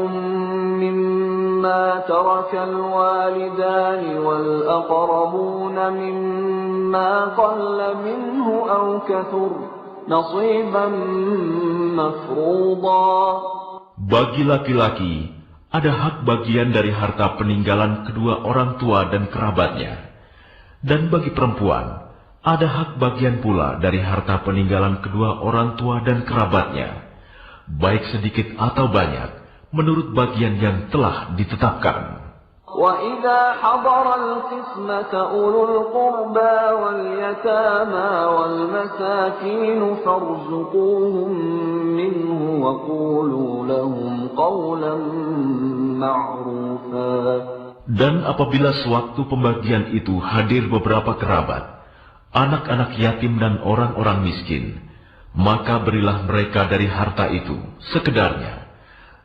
مما ترك الوالدان والأقربون مما قل منه أو كثر نصيبا مفروضا. Bagi laki-laki ada hak bagian dari harta peninggalan kedua orang tua dan kerabatnya, dan bagi perempuan ada hak bagian pula dari harta peninggalan kedua orang tua dan kerabatnya, baik sedikit atau banyak, menurut bagian yang telah ditetapkan. وَإِذَا حَضَرَ الْقِسْمَةَ أُولُو الْقُرْبَى وَالْيَتَامَى وَالْمَسَاكِينُ فَارْزُقُوهُم مِّنْهُ وَقُولُوا لَهُمْ قَوْلًا مَّعْرُوفًا. Dan apabila sewaktu pembagian itu hadir beberapa kerabat, anak-anak yatim dan orang-orang miskin, maka berilah mereka dari harta itu sekedarnya,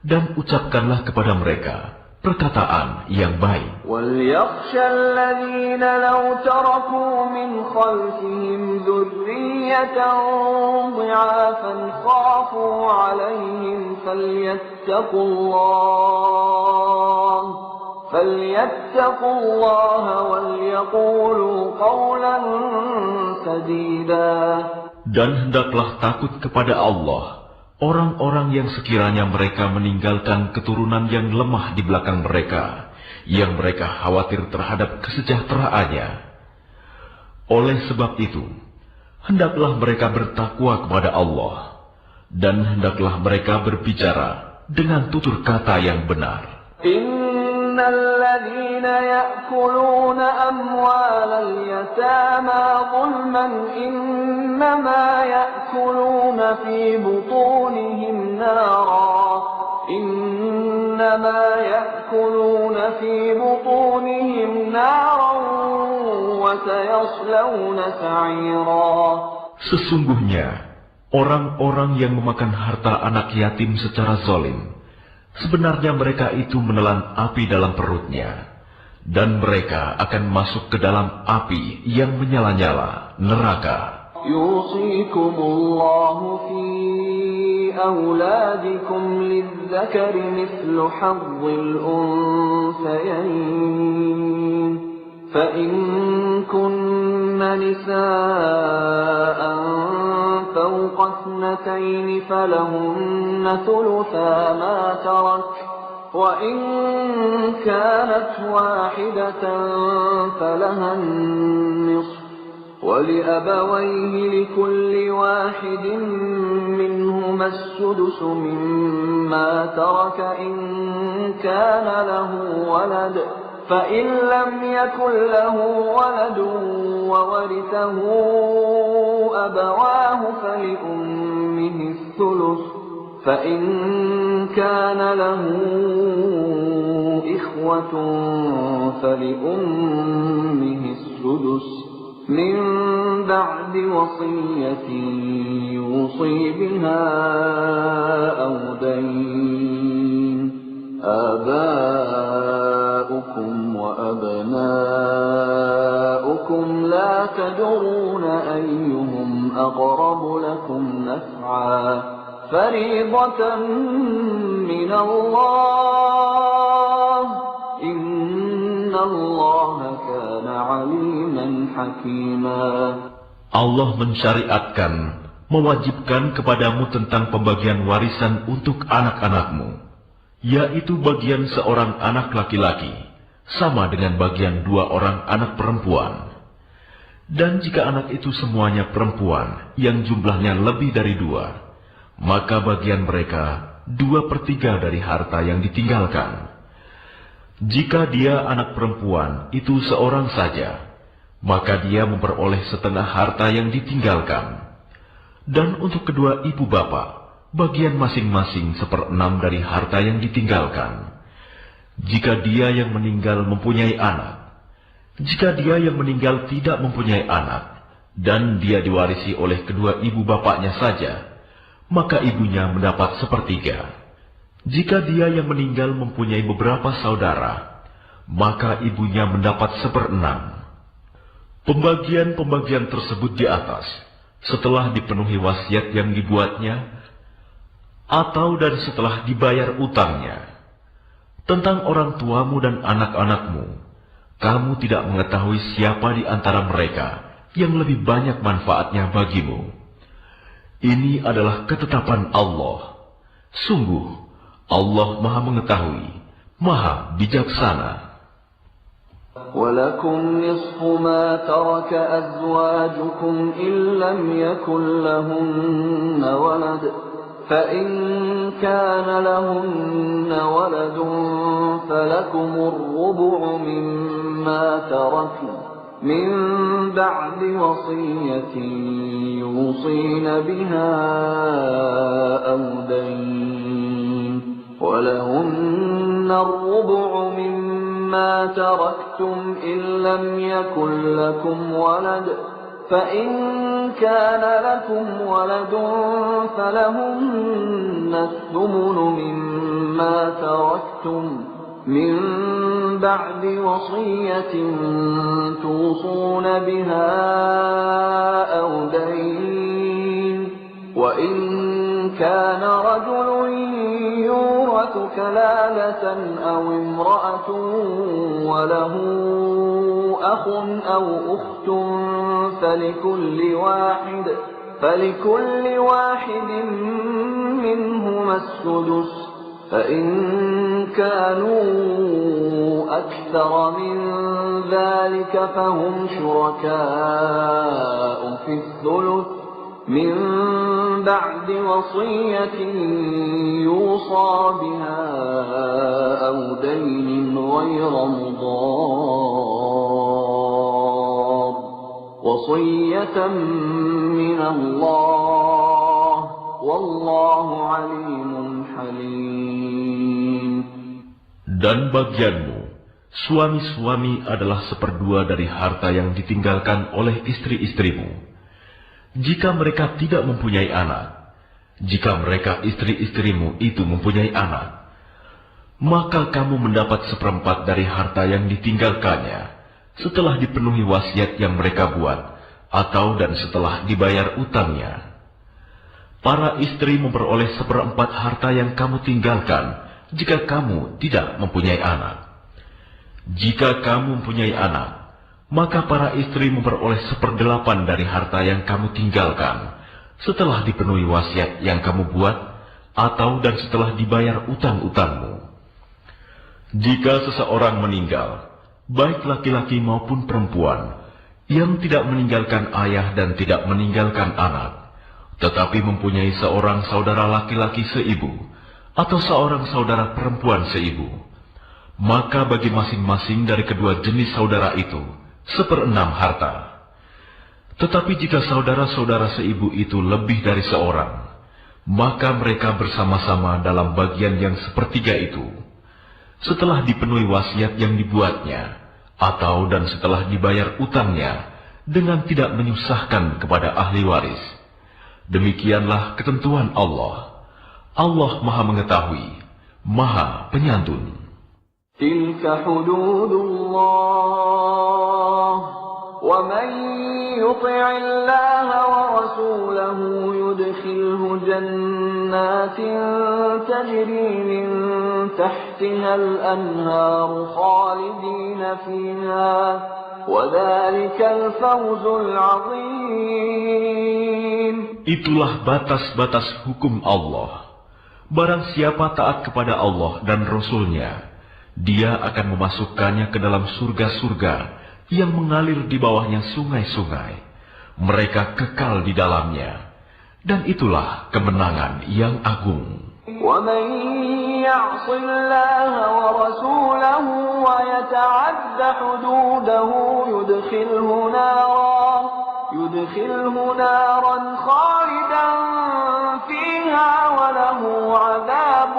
dan ucapkanlah kepada mereka perkataan yang baik. وَلْيَخْشَ الَّذِينَ لَوْ تَرَكُوا مِنْ خَلْفِهِمْ ذُرِّيَّةً ضِعَافًا خَافُوا عَلَيْهِمْ فليتقوا الله وليقولوا قولا سديدا. Dan hendaklah takut kepada Allah orang-orang yang sekiranya mereka meninggalkan keturunan yang lemah di belakang mereka, yang mereka khawatir terhadap kesejahteraannya. Oleh sebab itu, hendaklah mereka bertakwa kepada Allah, dan hendaklah mereka berbicara dengan tutur kata yang benar. الذين يأكلون أموال اليتامى ظلما إنما يأكلون في بطونهم نارا وسيصلون سعيرا. Sesungguhnya orang-orang yang memakan harta anak yatim secara zalim, sebenarnya mereka itu menelan api dalam perutnya, dan mereka akan masuk ke dalam api yang menyala-nyala, neraka. Yusikumullahu fi awladikum lidzakari mithlu hazzil unsayayn, fa in kunna nisaa'an فوق اثنتين فلهن ثلثا ما ترك وإن كانت واحدة فلها النصف ولأبويه لكل واحد منهما السدس مما ترك إن كان له ولد فإن لم يكن له ولد وورثه أبواه فلأمه الثلث فإن كان له إخوة فلأمه السدس من بعد وصية يوصي بها أو دين. آباؤكم وأبناؤكم لا تدرون أيهم أقرب لكم نفعا فريضة من الله إن الله كان عليما حكيما. Allah mensyariatkan, mewajibkan kepadamu tentang pembagian warisan untuk anak-anakmu, yaitu bagian seorang anak laki-laki sama dengan bagian 2 orang anak perempuan. Dan jika anak itu semuanya perempuan yang jumlahnya lebih dari 2, maka bagian mereka 2/3 dari harta yang ditinggalkan. Jika dia anak perempuan itu seorang saja, maka dia memperoleh setengah harta yang ditinggalkan. Dan untuk kedua ibu bapak, bagian masing-masing 1/6 dari harta yang ditinggalkan. Jika dia yang meninggal mempunyai anak, jika dia yang meninggal tidak mempunyai anak, dan dia diwarisi oleh kedua ibu bapaknya saja, maka ibunya mendapat 1/3. Jika dia yang meninggal mempunyai beberapa saudara, maka ibunya mendapat 1/6. Pembagian-pembagian tersebut di atas, setelah dipenuhi wasiat yang dibuatnya, atau dan setelah dibayar utangnya. Tentang orang tuamu dan anak-anakmu, kamu tidak mengetahui siapa di antara mereka yang lebih banyak manfaatnya bagimu. Ini adalah ketetapan Allah. Sungguh, Allah Maha Mengetahui, Maha Bijaksana. وَلَكُمْ نِصْفُ مَا تَرَكَ أَزْوَاجُكُمْ إِنْ لَمْ يَكُنْ لَهُنَّ وَلَدٌ فَإِنْ كَانَ لَهُنَّ وَلَدٌ فَلَكُمُ الرُّبُعُ مِمَّا تَرَكْنَ مِنْ بَعْدِ وَصِيَّةٍ يُوصِينَ بِهَا أَوْ دَيْنٍ وَلَهُنَّ الرُّبُعُ مِمَّا تَرَكْتُمْ إِنْ لَمْ يَكُنْ لَكُمْ وَلَدٌ فَإِنْ كَانَ لَكُمْ وَلَدٌ فَلَهُنَّ الثُّمُنُ مِمَّا تَرَكْتُمْ مِنْ بَعْدِ وَصِيَّةٍ تُوصُونَ بِهَا أَوْ دَيْنٍ وَإِنْ كان رجل يورث كلالة أو امرأة وله أخ أو أخت فلكل واحد منهما السدس فإن كانوا أكثر من ذلك فهم شركاء في الثلث من بعد وصية يوصى بها أو دين غير مضار وصية من الله والله عليم حليم. Dan bagianmu, suami-suami adalah seperdua dari harta yang ditinggalkan oleh istri-istrimu. Jika mereka tidak mempunyai anak, jika mereka istri-istrimu itu mempunyai anak, maka kamu mendapat seperempat dari harta yang ditinggalkannya setelah dipenuhi wasiat yang mereka buat, atau dan setelah dibayar utangnya. Para istri memperoleh seperempat harta yang kamu tinggalkan jika kamu tidak mempunyai anak. Jika kamu mempunyai anak, maka para istri memperoleh 1/8 dari harta yang kamu tinggalkan setelah dipenuhi wasiat yang kamu buat, atau dan setelah dibayar utang-utangmu. Jika seseorang meninggal, baik laki-laki maupun perempuan, yang tidak meninggalkan ayah dan tidak meninggalkan anak, tetapi mempunyai seorang saudara laki-laki seibu, atau seorang saudara perempuan seibu, maka bagi masing-masing dari kedua jenis saudara itu 1/6 harta. Tetapi jika saudara-saudara seibu itu lebih dari seorang, maka mereka bersama-sama dalam bagian yang 1/3 itu, setelah dipenuhi wasiat yang dibuatnya, atau dan setelah dibayar utangnya, dengan tidak menyusahkan kepada ahli waris. Demikianlah ketentuan Allah. Allah Maha Mengetahui, Maha Penyantun. Tilka hududullah, wa man yuti'illaha wa rasulahu yudkhilhu jannatin tajri min tahtiha al-anhar khalidina fiha wa dhalikal fawzul 'azim. Itulah batas-batas hukum Allah. Barang siapa taat kepada Allah dan Rasul-Nya, dia akan memasukkannya ke dalam surga-surga yang mengalir di bawahnya sungai-sungai. Mereka kekal di dalamnya. Dan itulah kemenangan yang agung. وَمَنْ يَعْصِ اللَّهَ وَرَسُولَهُ وَيَتَعَدَّ حُدُودَهُ يُدْخِلْهُ نَارًا خَالِدًا فِيهَا وَلَهُ عَذَابٌ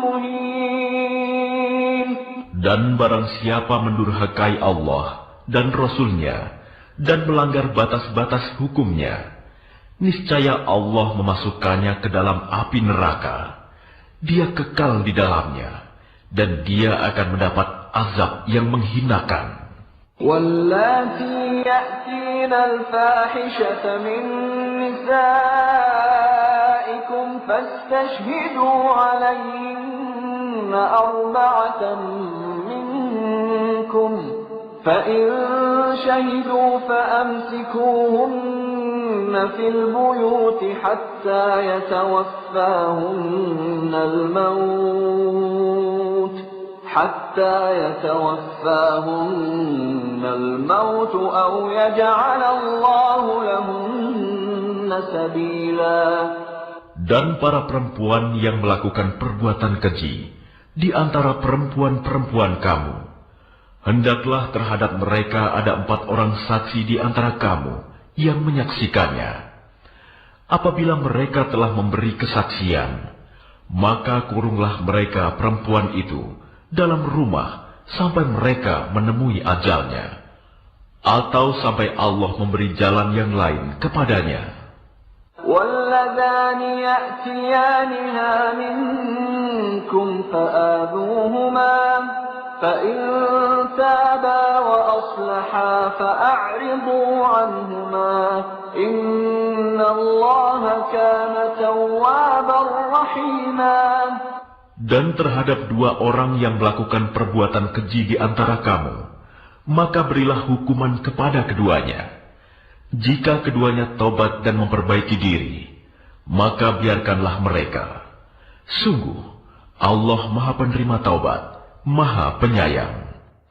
مُهِينٌ. Dan barang siapa mendurhakai Allah dan Rasul-Nya dan melanggar batas-batas hukumnya, niscaya Allah memasukkannya ke dalam api neraka. Dia kekal di dalamnya, dan dia akan mendapat azab yang menghinakan. وَاللَّاتِي يَأْتِينَ الْفَاحِشَةَ مِن نِّسَائِكُمْ فَاسْتَشْهِدُوا عَلَيْهِنَّ 4 مِنكُمْ فَإِن شَهِدُوا فَأَمْسِكُوهُنَّ فِي الْبُيُوتِ حَتَّى يَتَوَفَّاهُنَّ الموت أو يجعل الله لهن سبيلا. Dan para perempuan yang melakukan perbuatan keji di antara perempuan-perempuan kamu, hendaklah terhadap mereka ada 4 orang saksi di antara kamu yang menyaksikannya. Apabila mereka telah memberi kesaksian, maka kurunglah mereka perempuan itu dalam rumah sampai mereka menemui ajalnya, atau sampai Allah memberi jalan yang lain kepadanya. وَاللَّذَانِ يَأْتِيَانِهَا مِنكُمْ فَآذُوهُمَا فَإِن تَابَا وَأَصْلَحَا فَأَعْرِضُوا عَنْهُمَا إِنَّ إن الله كان توابا رحيما. Dan terhadap dua orang yang melakukan perbuatan keji di antara kamu, maka berilah hukuman kepada keduanya. Jika keduanya tobat dan memperbaiki diri, maka biarkanlah mereka. Sungguh, Allah Maha Penerima Taubat, Maha Penyayang.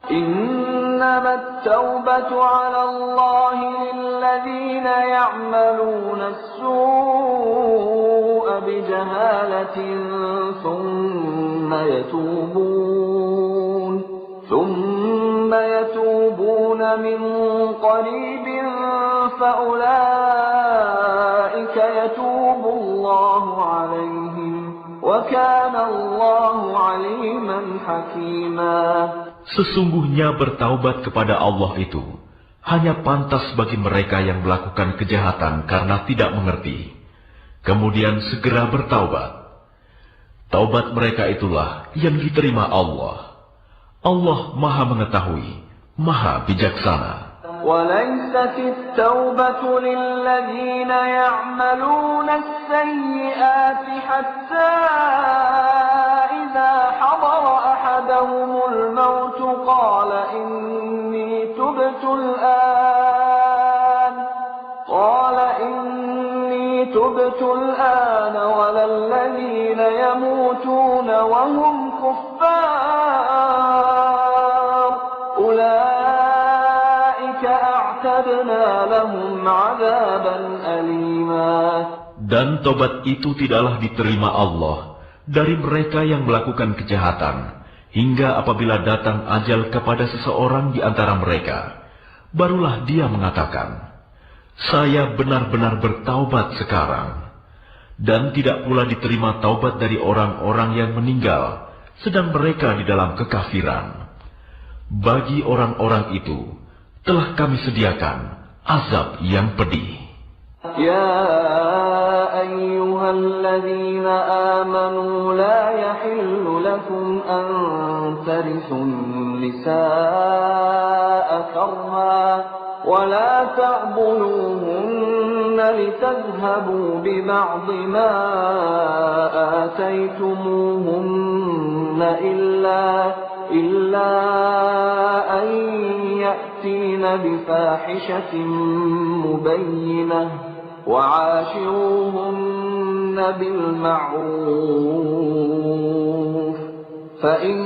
إنما التوبة على الله للذين يعملون السوء بجهالة ثم يتوبون من قريب فأولئك يتوب الله عليهم وكان الله عليما حكيما. Sesungguhnya bertaubat kepada Allah itu hanya pantas bagi mereka yang melakukan kejahatan karena tidak mengerti, kemudian segera bertaubat. Taubat mereka itulah yang diterima Allah. Allah Maha Mengetahui, Maha Bijaksana. وليست التوبة للذين يعملون السيئات حتى إذا حضر أحدهم الموت قال إني تبت الآن ولا الذين يموتون وهم كفار أولئك أعتدنا لهم عذابا أليما. Dan tobat itu tidaklah diterima Allah dari mereka yang melakukan kejahatan, hingga apabila datang ajal kepada seseorang di antara mereka, barulah dia mengatakan, saya benar-benar bertaubat sekarang. Dan tidak pula diterima taubat dari orang-orang yang meninggal, sedang mereka di dalam kekafiran. Bagi orang-orang itu, telah kami sediakan azab yang pedih. يا أيها الذين آمنوا لا يحل لكم أن ترثوا النساء كرها ولا تعضلوهن لتذهبوا ببعض ما آتيتموهن إلا أن يأتين بفاحشة مبينة وعاشروهن بالمعروف فإن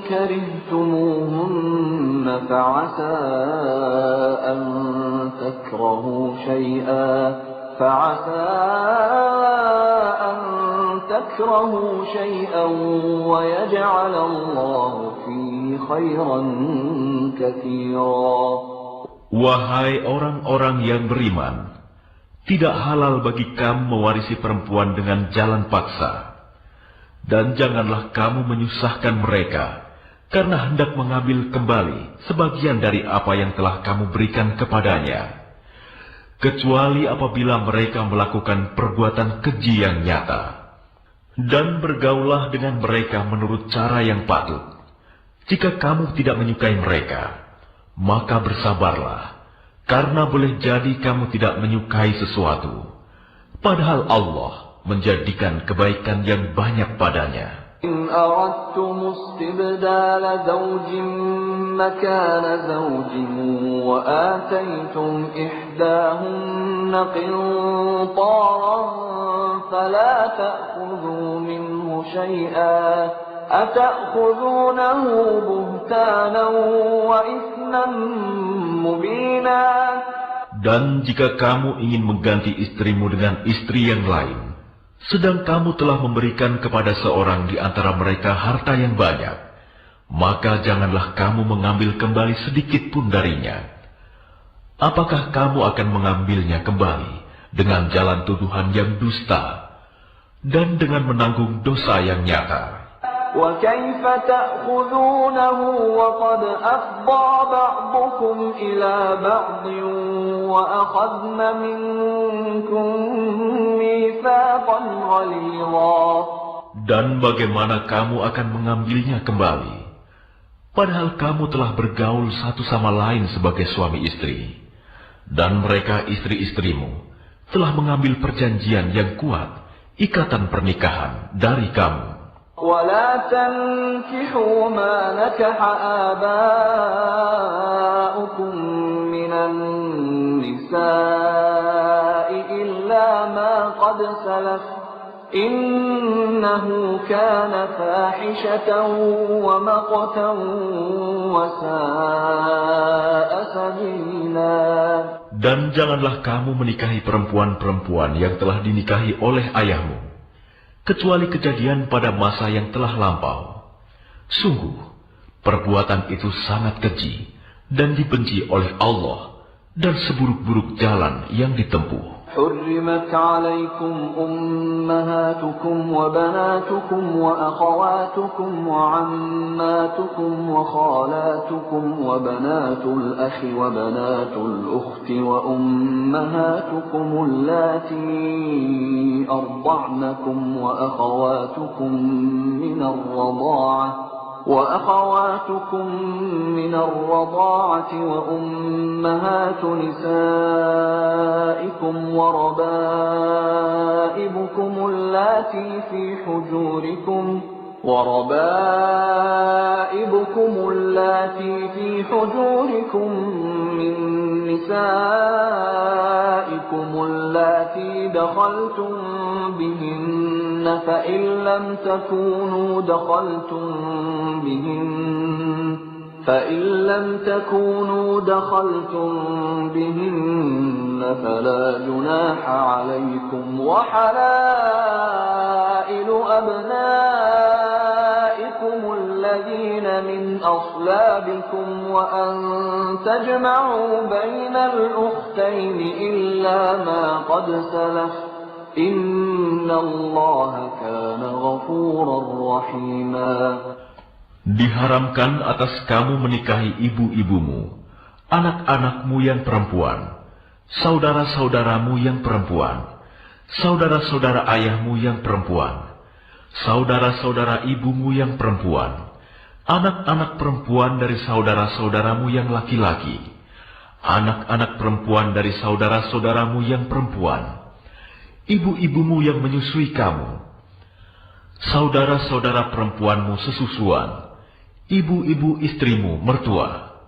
كرهتموهن فعسى أن تكرهوا شيئا ويجعل الله فيه خيرا كثيرا. Wahai orang-orang yang beriman, tidak halal bagi kamu mewarisi perempuan dengan jalan paksa. Dan janganlah kamu menyusahkan mereka, karena hendak mengambil kembali sebagian dari apa yang telah kamu berikan kepadanya. Kecuali apabila mereka melakukan perbuatan keji yang nyata. Dan bergaulah dengan mereka menurut cara yang patut. Jika kamu tidak menyukai mereka, maka bersabarlah. Karena boleh jadi kamu tidak menyukai sesuatu, padahal Allah menjadikan kebaikan yang banyak padanya. إن أردتم استبدال زوج مكان زوج وآتيتم إحداهن قنطارا فلا تأخذوا منه شيئا أتأخذونه بهتانا وإثما مبينا. Dan jika kamu ingin mengganti istrimu dengan istri yang lain, sedang kamu telah memberikan kepada seorang di antara mereka harta yang banyak, maka janganlah kamu mengambil kembali sedikit pun darinya. Apakah kamu akan mengambilnya kembali dengan jalan tuduhan yang dusta dan dengan menanggung dosa yang nyata? وَكَيْفَ تَأْخُذُونَهُ وَقَدْ أَفْضَىٰ بَعْضُكُمْ إِلَىٰ بَعْضٍ وَأَخَذْنَ مِنكُم مِّيثَاقًا غَلِيظًا. Dan bagaimana kamu akan mengambilnya kembali, padahal kamu telah bergaul satu sama lain sebagai suami istri, dan mereka istri-istrimu, telah mengambil perjanjian yang kuat, ikatan pernikahan dari kamu. ولا تنكحوا ما نكح آباؤكم من النساء إلا ما قد سلف إنه كان فاحشة ومقتا وساء سبيلا. Dan janganlah kamu menikahi perempuan-perempuan yang telah dinikahi oleh ayahmu, kecuali kejadian pada masa yang telah lampau. Sungguh, perbuatan itu sangat keji dan dibenci oleh Allah, dan seburuk-buruk jalan yang ditempuh. حرمت عليكم أمهاتكم وبناتكم وأخواتكم وعماتكم وخالاتكم وبنات الأخ وبنات الأخت وأمهاتكم اللاتي أرضعنكم وأخواتكم من الرضاعة وأمهات نسائكم وربائبكم اللاتي في حجوركم من نسائكم اللاتي دخلتم بهن فإن لم تكونوا دخلتم بهن فلا جناح عليكم وحلائل أبنائكم الذين من أصلابكم وأن تجمعوا بين الأختين إلا ما قد سلف إن الله كان غفورا رحيما. Diharamkan atas kamu menikahi ibu-ibumu, anak-anakmu yang perempuan, saudara-saudaramu yang perempuan, saudara-saudara ayahmu yang perempuan, saudara-saudara ibumu yang perempuan, anak-anak perempuan dari saudara-saudaramu yang laki-laki, anak-anak perempuan dari saudara-saudaramu yang perempuan, ibu-ibumu yang menyusui kamu, saudara-saudara perempuanmu sesusuan, ibu-ibu istrimu mertua,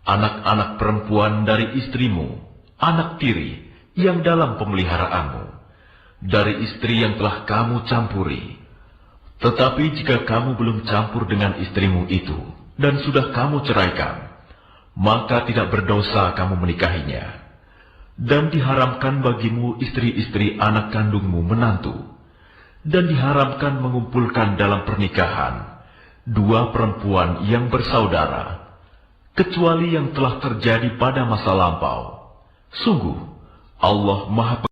anak-anak perempuan dari istrimu, anak tiri yang dalam pemeliharaanmu, dari istri yang telah kamu campuri. Tetapi jika kamu belum campur dengan istrimu itu, dan sudah kamu ceraikan, maka tidak berdosa kamu menikahinya. Dan diharamkan bagimu istri-istri anak kandungmu menantu, dan diharamkan mengumpulkan dalam pernikahan dua perempuan yang bersaudara, kecuali yang telah terjadi pada masa lampau. Sungguh, Allah Maha